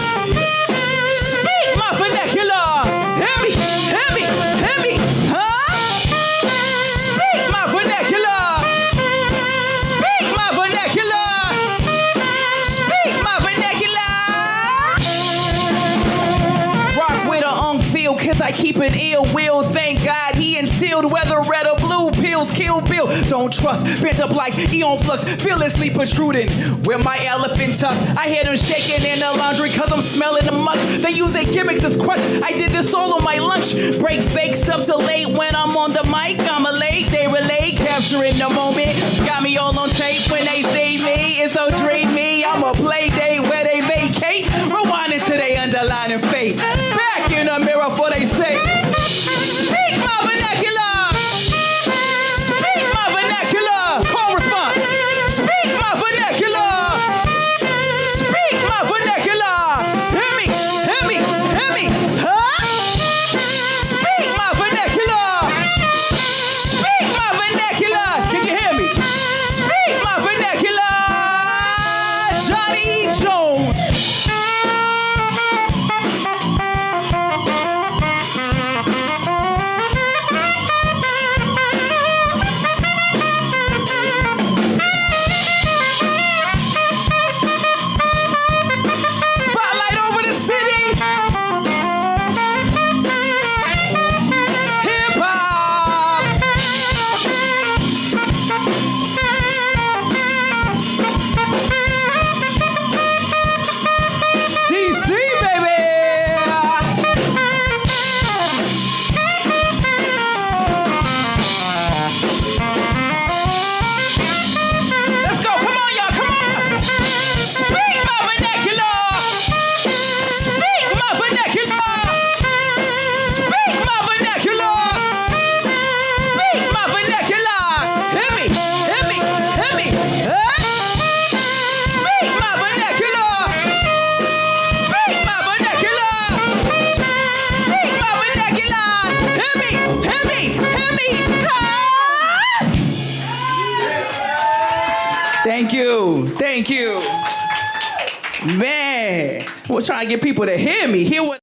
Speak my vernacular. Hear me, hear me, hear me. Huh? Speak my vernacular. Speak my vernacular. Speak my vernacular. Rock with a feel, cause I keep an ill will. Thank God he instilled whether red or blue pills kill Bill. Don't trust, bent up like Eon Flux, fearlessly protruding with my elephant tusk. I hear them shaking in the laundry cause I'm smelling the muck. They use their gimmicks as crutch. I did this all on my lunch break, fake up till late. When I'm on the mic, I'm a late. They relate, capturing the moment. Got me all on tape when they see me. It's so dreamy. I'm a play date where they vacate. Rewinding to their underlining fate. Back in the mirror for they say, speak my vernacular. Speak my vernacular. Call response. Speak my vernacular. Speak my vernacular. Hear me, hear me, hear me. Huh? Speak my vernacular. Speak my vernacular. Can you hear me? Speak my vernacular. Johnny Jones. Spotlight over the city. Hip hop. DC, baby. Let's go. Come on, y'all. Come on. Speak my vernacular. Speak my vernacular. Speak my vernacular. Speak my vernacular. Hear me. Hear me. Hear me. Huh? Speak my vernacular. Speak my vernacular. Speak my vernacular. Hear me. Hear me. Hear me. Huh? Thank you. Thank you. Man, we're trying to get people to hear me. Hear what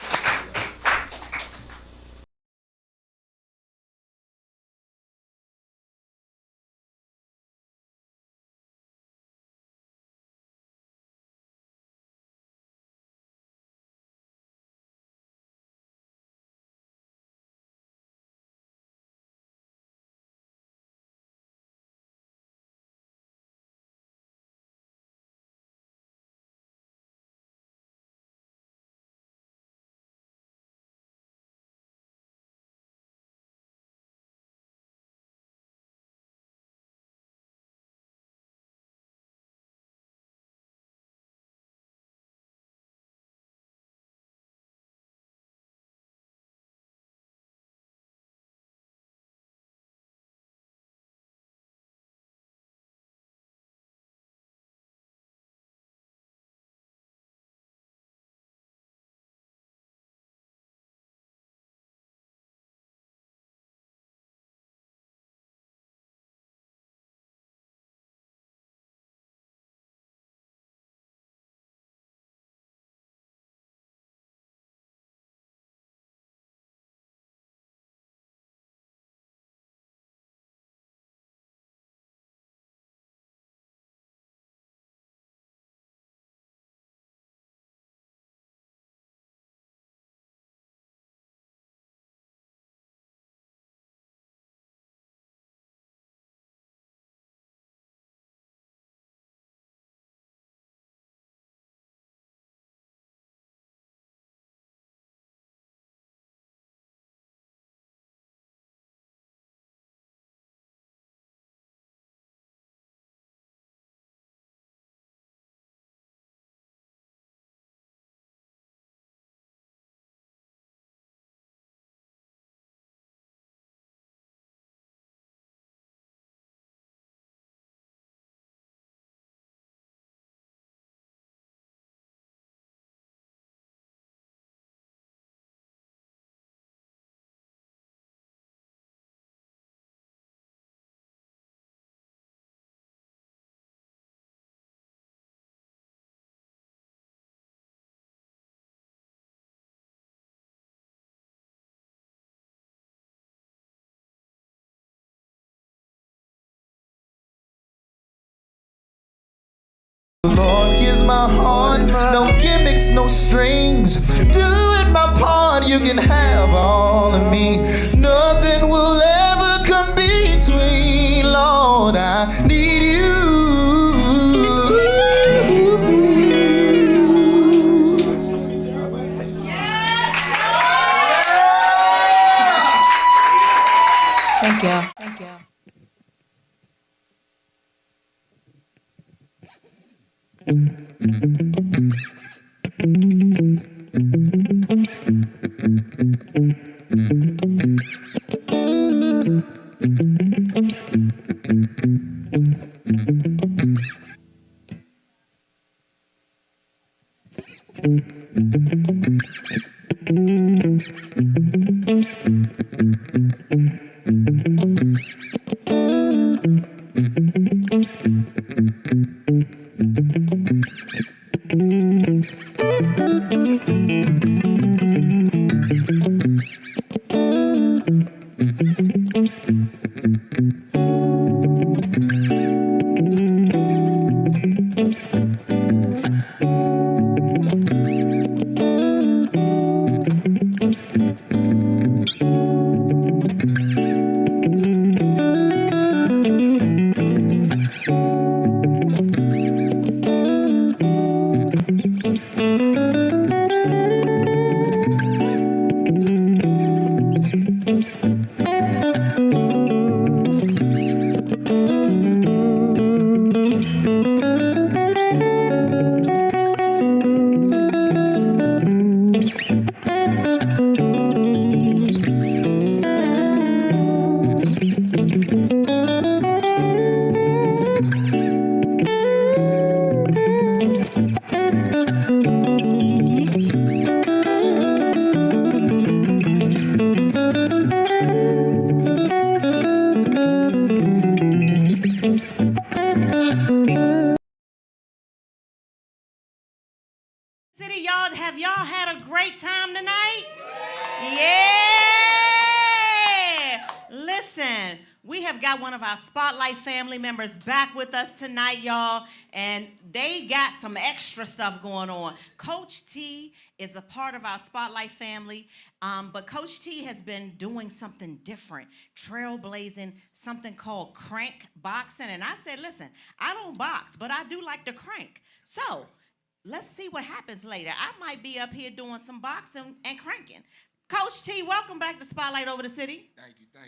Lord, here's my heart. No gimmicks, no strings. Doing my part, you can have all of me. Nothing will ever come between. Lord, I need you. Thank you. Thank you. City, have y'all had a great time tonight? Yeah! Listen, we have got one of our Spotlight family members back with us tonight, y'all, and they got some extra stuff going on. Coach T is a part of our Spotlight family, but Coach T has been doing something different, trailblazing something called crank boxing, and I said, listen, I don't box, but I do like to crank. So, let's see what happens later. I might be up here doing some boxing and cranking. Coach T, welcome back to Spotlight Over the City. Thank you for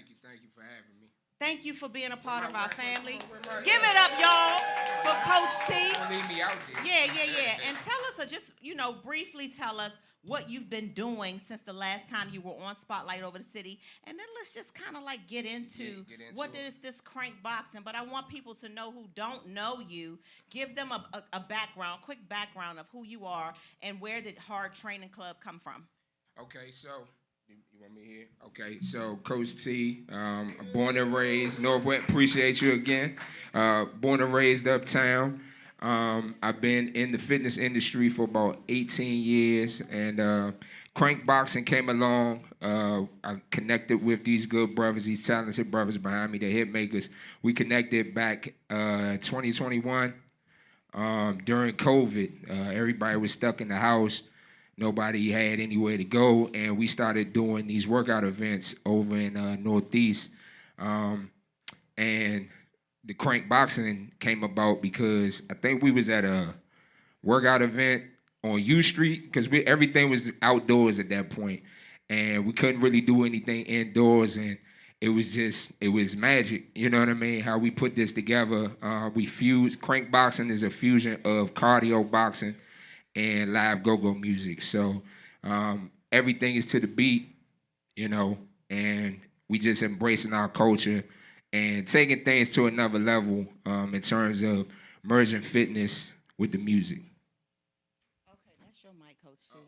having me. Thank you for being a part of our family. Give it up, y'all, for Coach T. Don't leave me out there. Yeah. And tell us, briefly tell us what you've been doing since the last time you were on Spotlight Over the City. And then let's just kind of like get into what is this crank boxing. But I want people to know who don't know you. Give them a background, quick background of who you are and where did Hard Training Club come from. Okay, so you want me here? Okay, so Coach T, born and raised Northwest. Appreciate you again. Born and raised uptown. I've been in the fitness industry for about 18 years, and crank boxing came along. I connected with these good brothers, these talented brothers behind me, the hit makers. We connected back 2021 during COVID. Everybody was stuck in the house. Nobody had anywhere to go, and we started doing these workout events over in Northeast. And the crank boxing came about because I think we was at a workout event on U Street, because everything was outdoors at that point, and we couldn't really do anything indoors, and it was magic, you know what I mean? How we put this together. We fused. Crank boxing is a fusion of cardio boxing and live go-go music. So everything is to the beat, you know, and we just embracing our culture and taking things to another level in terms of merging fitness with the music. Okay, that's your mic, Coach T.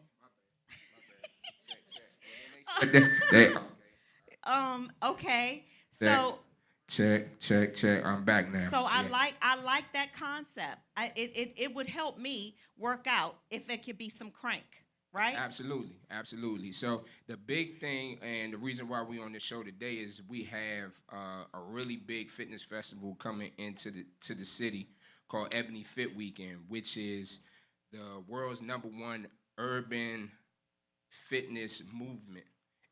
Okay. So Check. I'm back now. So I like that concept. It would help me work out if it could be some crank, right? Absolutely. So the big thing and the reason why we're on the show today is we have a really big fitness festival coming into the city called Ebony Fit Weekend, which is the world's #1 urban fitness movement.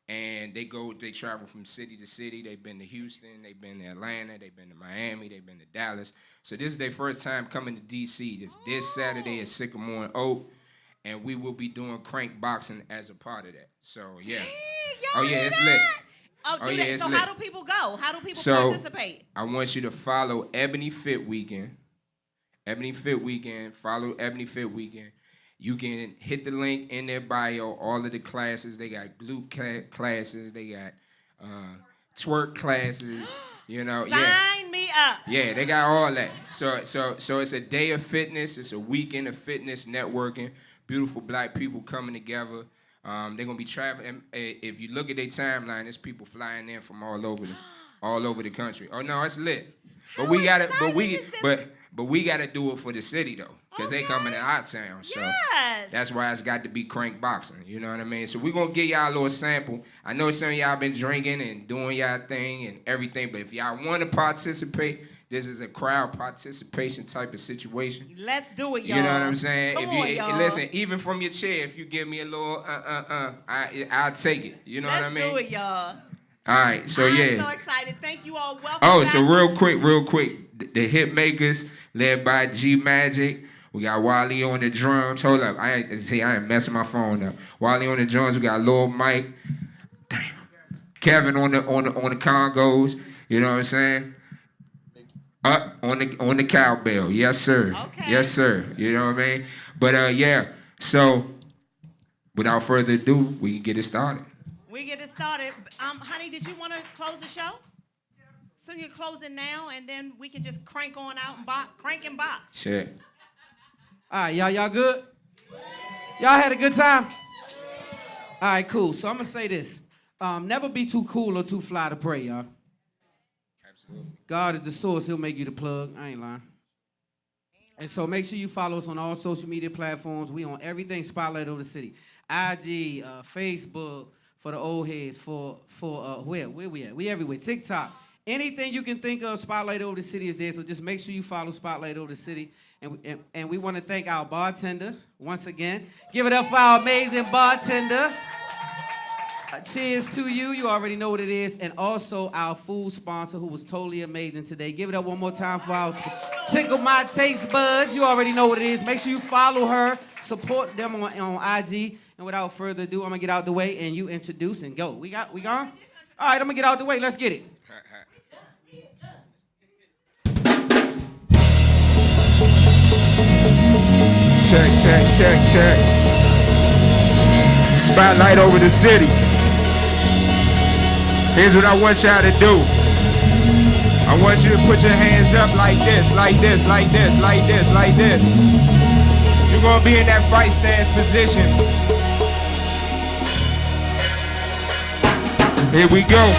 And they travel from city to city. They've been to Houston, they've been to Atlanta, they've been to Miami, they've been to Dallas. So this is their first time coming to DC. This Saturday at Sycamore and Oak. And we will be doing crank boxing as a part of that. So yeah. It's lit. It's so lit. how do people go? How do people participate? I want you to follow Ebony Fit Weekend. Ebony Fit Weekend. Follow Ebony Fit Weekend. You can hit the link in their bio, all of the classes. They got glute classes. They got twerk classes. Sign me up. Yeah, they got all that. So it's a day of fitness. It's a weekend of fitness networking. Beautiful black people coming together. They're gonna be traveling. If you look at their timeline, there's people flying in from all over the country. Oh no, it's lit. But we gotta do it for the city though. Because they coming to our town. So that's why it's got to be crank boxing. You know what I mean? So we're going to give y'all a little sample. I know some of y'all been drinking and doing y'all thing and everything. But if y'all want to participate, this is a crowd participation type of situation. Let's do it, y'all. You know what I'm saying? Y'all. Listen, even from your chair, if you give me a little I'll take it. You know what I mean? Let's do it, y'all. All right, so I'm so excited. Thank you all. Welcome back. So real quick. The hit makers led by G Magic. We got Wally on the drums. Hold up. I ain't messing my phone up. Wally on the drums. We got Lil Mike. Damn. Kevin on the congos. You know what I'm saying? On the cowbell. Yes, sir. Okay. Yes, sir. You know what I mean? But yeah. So without further ado, we can get it started. Honey, did you want to close the show? So you're closing now, and then we can just crank on out and crank and box. Check. All right, y'all good? Y'all had a good time? All right, cool. So I'm going to say this. Never be too cool or too fly to pray, y'all. Absolutely. God is the source. He'll make you the plug. I ain't lying. And so make sure you follow us on all social media platforms. We on everything Spotlight Over the City. IG, Facebook, for the old heads, for where we at? We everywhere. TikTok. Anything you can think of, Spotlight Over the City is there. So just make sure you follow Spotlight Over the City. And we want to thank our bartender once again. Give it up for our amazing bartender. Cheers to you. You already know what it is. And also our food sponsor who was totally amazing today. Give it up one more time for our Tickle My Taste Buds. You already know what it is. Make sure you follow her. Support them on IG. And without further ado, I'm going to get out the way and you introduce and go. We gone? All right, I'm going to get out the way. Let's get it. Check. Spotlight over the city. Here's what I want y'all to do. I want you to put your hands up like this. You're gonna be in that fight stance position. Here we go.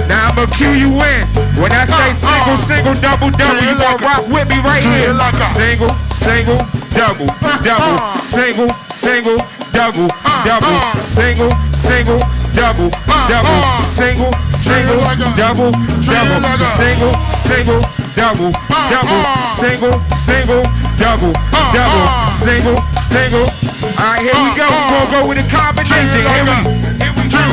Now I'ma cue you in. When I say single, double, you gonna rock with me right here. Single, double, single, double, single, double, single, double, single, double, single. All right, here we go. We're gonna go with a combination. Here we go.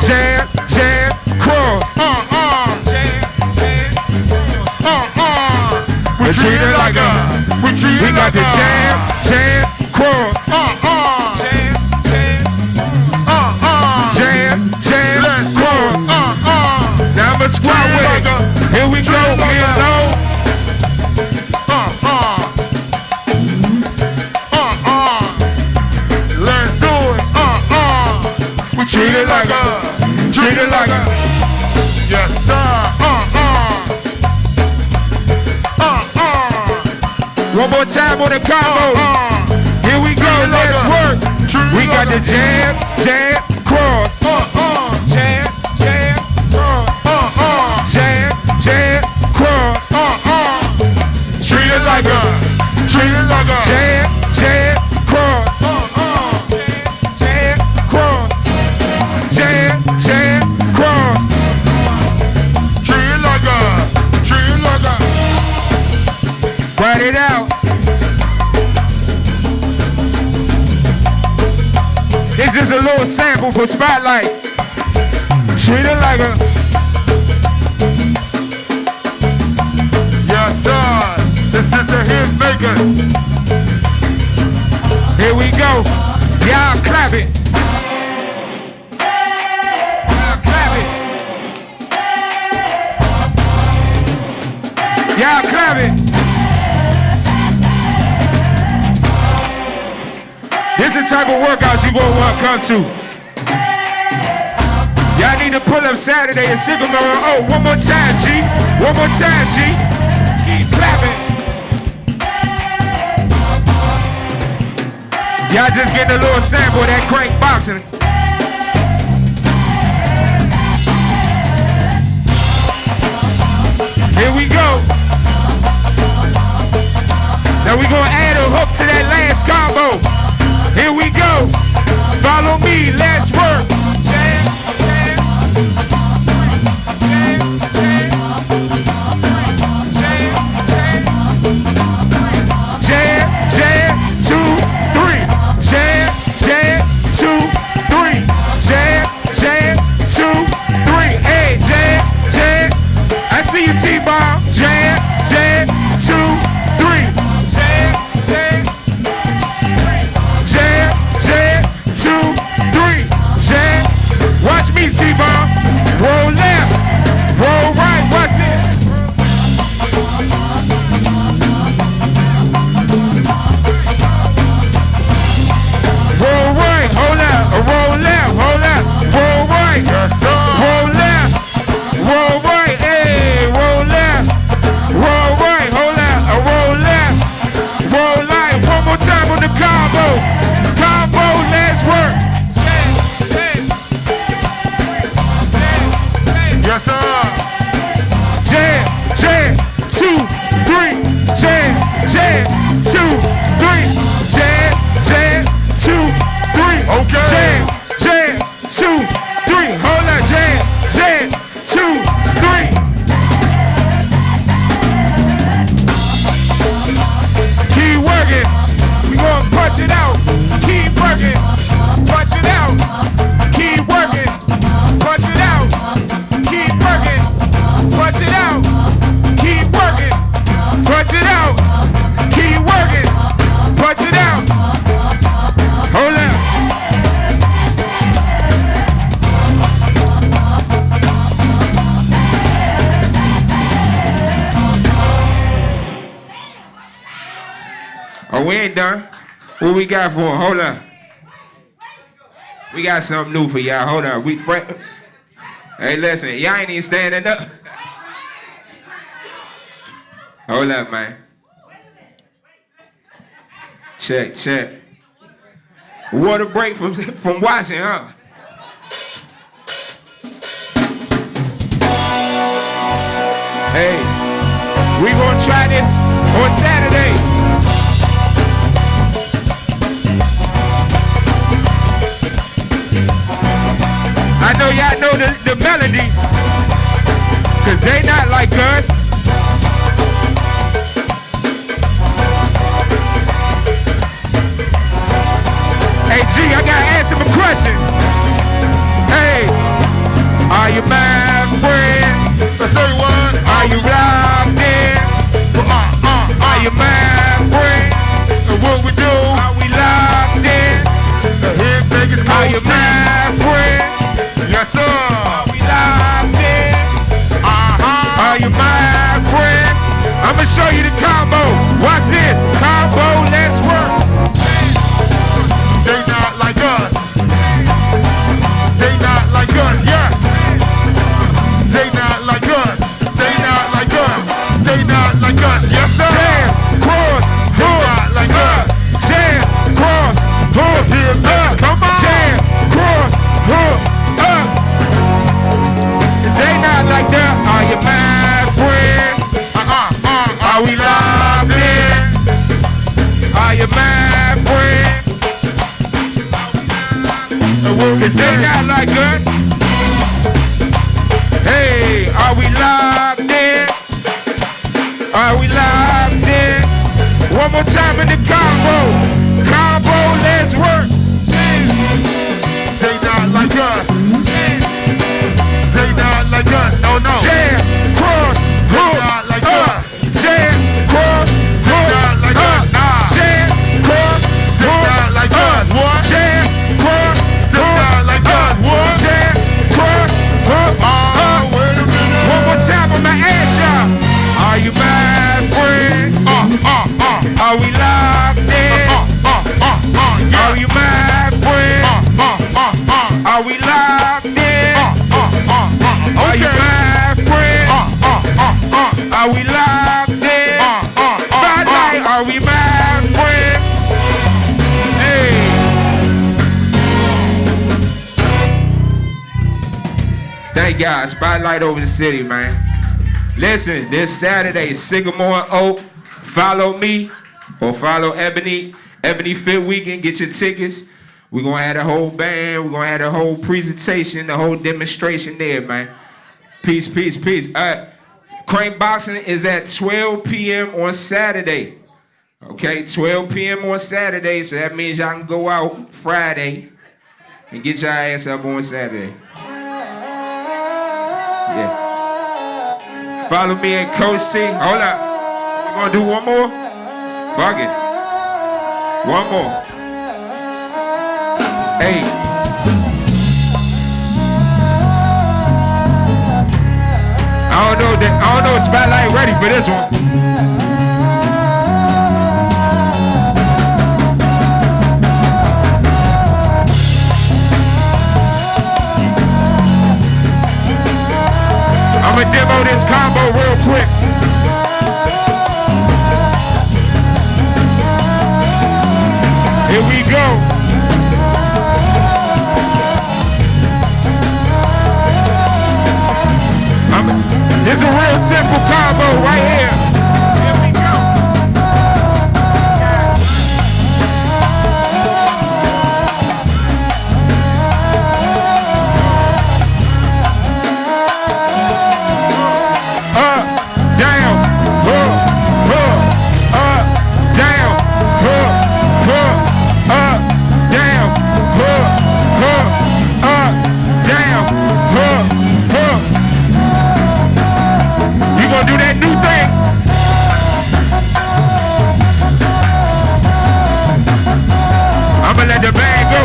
Jam, cross. We treat it like we got the jam, cross. Jam, cross. Now I'ma squat with it. Here we go, get low. Let's do it. We treat it like yes sir. One more time on the combo. Here we go, let's work. We got the jam, cross. Jam, cross. Jam, cross. Treat it like a jam, cross. Jam, cross. Jam, Check it out. This is a little sample for Spotlight. Treat it like a... Yes, sir. This is the hit makers. Here we go. Y'all clap it. Y'all clap it. Y'all clap it. This is the type of workouts you won't want to come to. Y'all need to pull up Saturday at Sycamore. Oh, one more time, G. One more time, G. Keep clapping. Y'all just getting a little sample of that crank boxing. Here we go. Now we gonna add a hook to that last combo. Here we go. Follow me, let's work. Jam, jam. Jam, jam. Jam, jam. Jam, jam. 2, 3. Jam, jam. 2, 3. Jam, jam. 2, 3. Hey, jam, jam. I see you, T-Bomb. Jam, jam. 2, 3. Jam, jam. Jam, jam. 2, 3. Jam. Watch me, T-Bomb. Roll left. Roll right. Watch it. Roll right. Hold up. Roll left. Hold up. Roll right. Yes, sir. Roll left. Roll right. Hey. Roll left. Roll right. Hold up. Roll left. Roll right. One more time on the combo. Combo. Let's work. Yes, sir. Jam, jam, 2, 3, jam, jam, 2, 3, jam, jam, 2, 3, Okay. jam, jam, 2, 3, hold up, jam, jam, 2, 3. Keep working, we gonna punch it out. Keep working, punch it out. Keep working, punch it out. Keep working, punch it out. Keep working, punch it out. Keep working, punch it out. Hold up. Oh, we ain't done. What we got for him? Hold up. We got something new for y'all. Hold up. Hey, listen, y'all ain't even standing up. Hold up, man. Check, check. Water break from watching, huh? Hey, we gonna try this on Saturday. I know y'all know the melody, cause they not like us. Hey G, I gotta ask him a question. Hey, are you my friend? Say what? Are you locked in? Are you my friend? And what we do? Are we locked in? The hit makers Are you my friend? Yes, sir. Are we locked in? Are you my friend? I'ma show you the combo. Watch this. Combo, let's work. They not like us. They not like us, yes. They not like us. They not like us. They not like us, yes, sir. Jam, cross, They hook, not like us. Jam, cross, hook, Come on. Jam, cross, hook, up. They not like that. Are you my friend? Are we locked in? Are you my friend? Cause they not like us. Hey, are we locked in? Are we locked in? One more time in the combo. Combo, let's work. They not like us. They not like us. No, no. Jam, cross, hook, not like up. us. Jam, cross, hook, not like up. us. Nah. Jam, cross, They hook, not like us. What? Jam, cross, They not like us. What? Jam, cross, hook, up. Wait a minute. One more time on my ass, y'all. Are you my friend? Are we locked in? Are you my friend? Are we locked in? Are you my friend? Are we locked in? Spotlight, are we my friend? Hey. Thank God. Spotlight over the city, man. Listen, this Saturday, Sycamore Oak. Follow me or follow Ebony. Ebony Fit Weekend. Get your tickets. We're going to have a whole band. We're going to have a whole presentation, the whole demonstration there, man. Peace, peace, peace. Crane Boxing is at 12 p.m. on Saturday. Okay, 12 p.m. on Saturday. So that means y'all can go out Friday and get your ass up on Saturday. Yeah. Follow me at Coach T. Hold up. We gonna do one more? Fuck it. One more. Hey. I don't know if Spotlight ready for this one. I'm gonna demo this combo real quick. Here we go. This is a real simple combo right here. Here we go. Down, you gonna do that new thing? I'm gonna let the band go.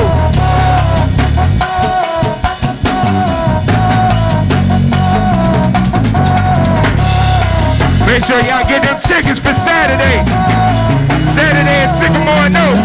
Make sure y'all get them tickets for Saturday. Saturday at Sycamore Oak.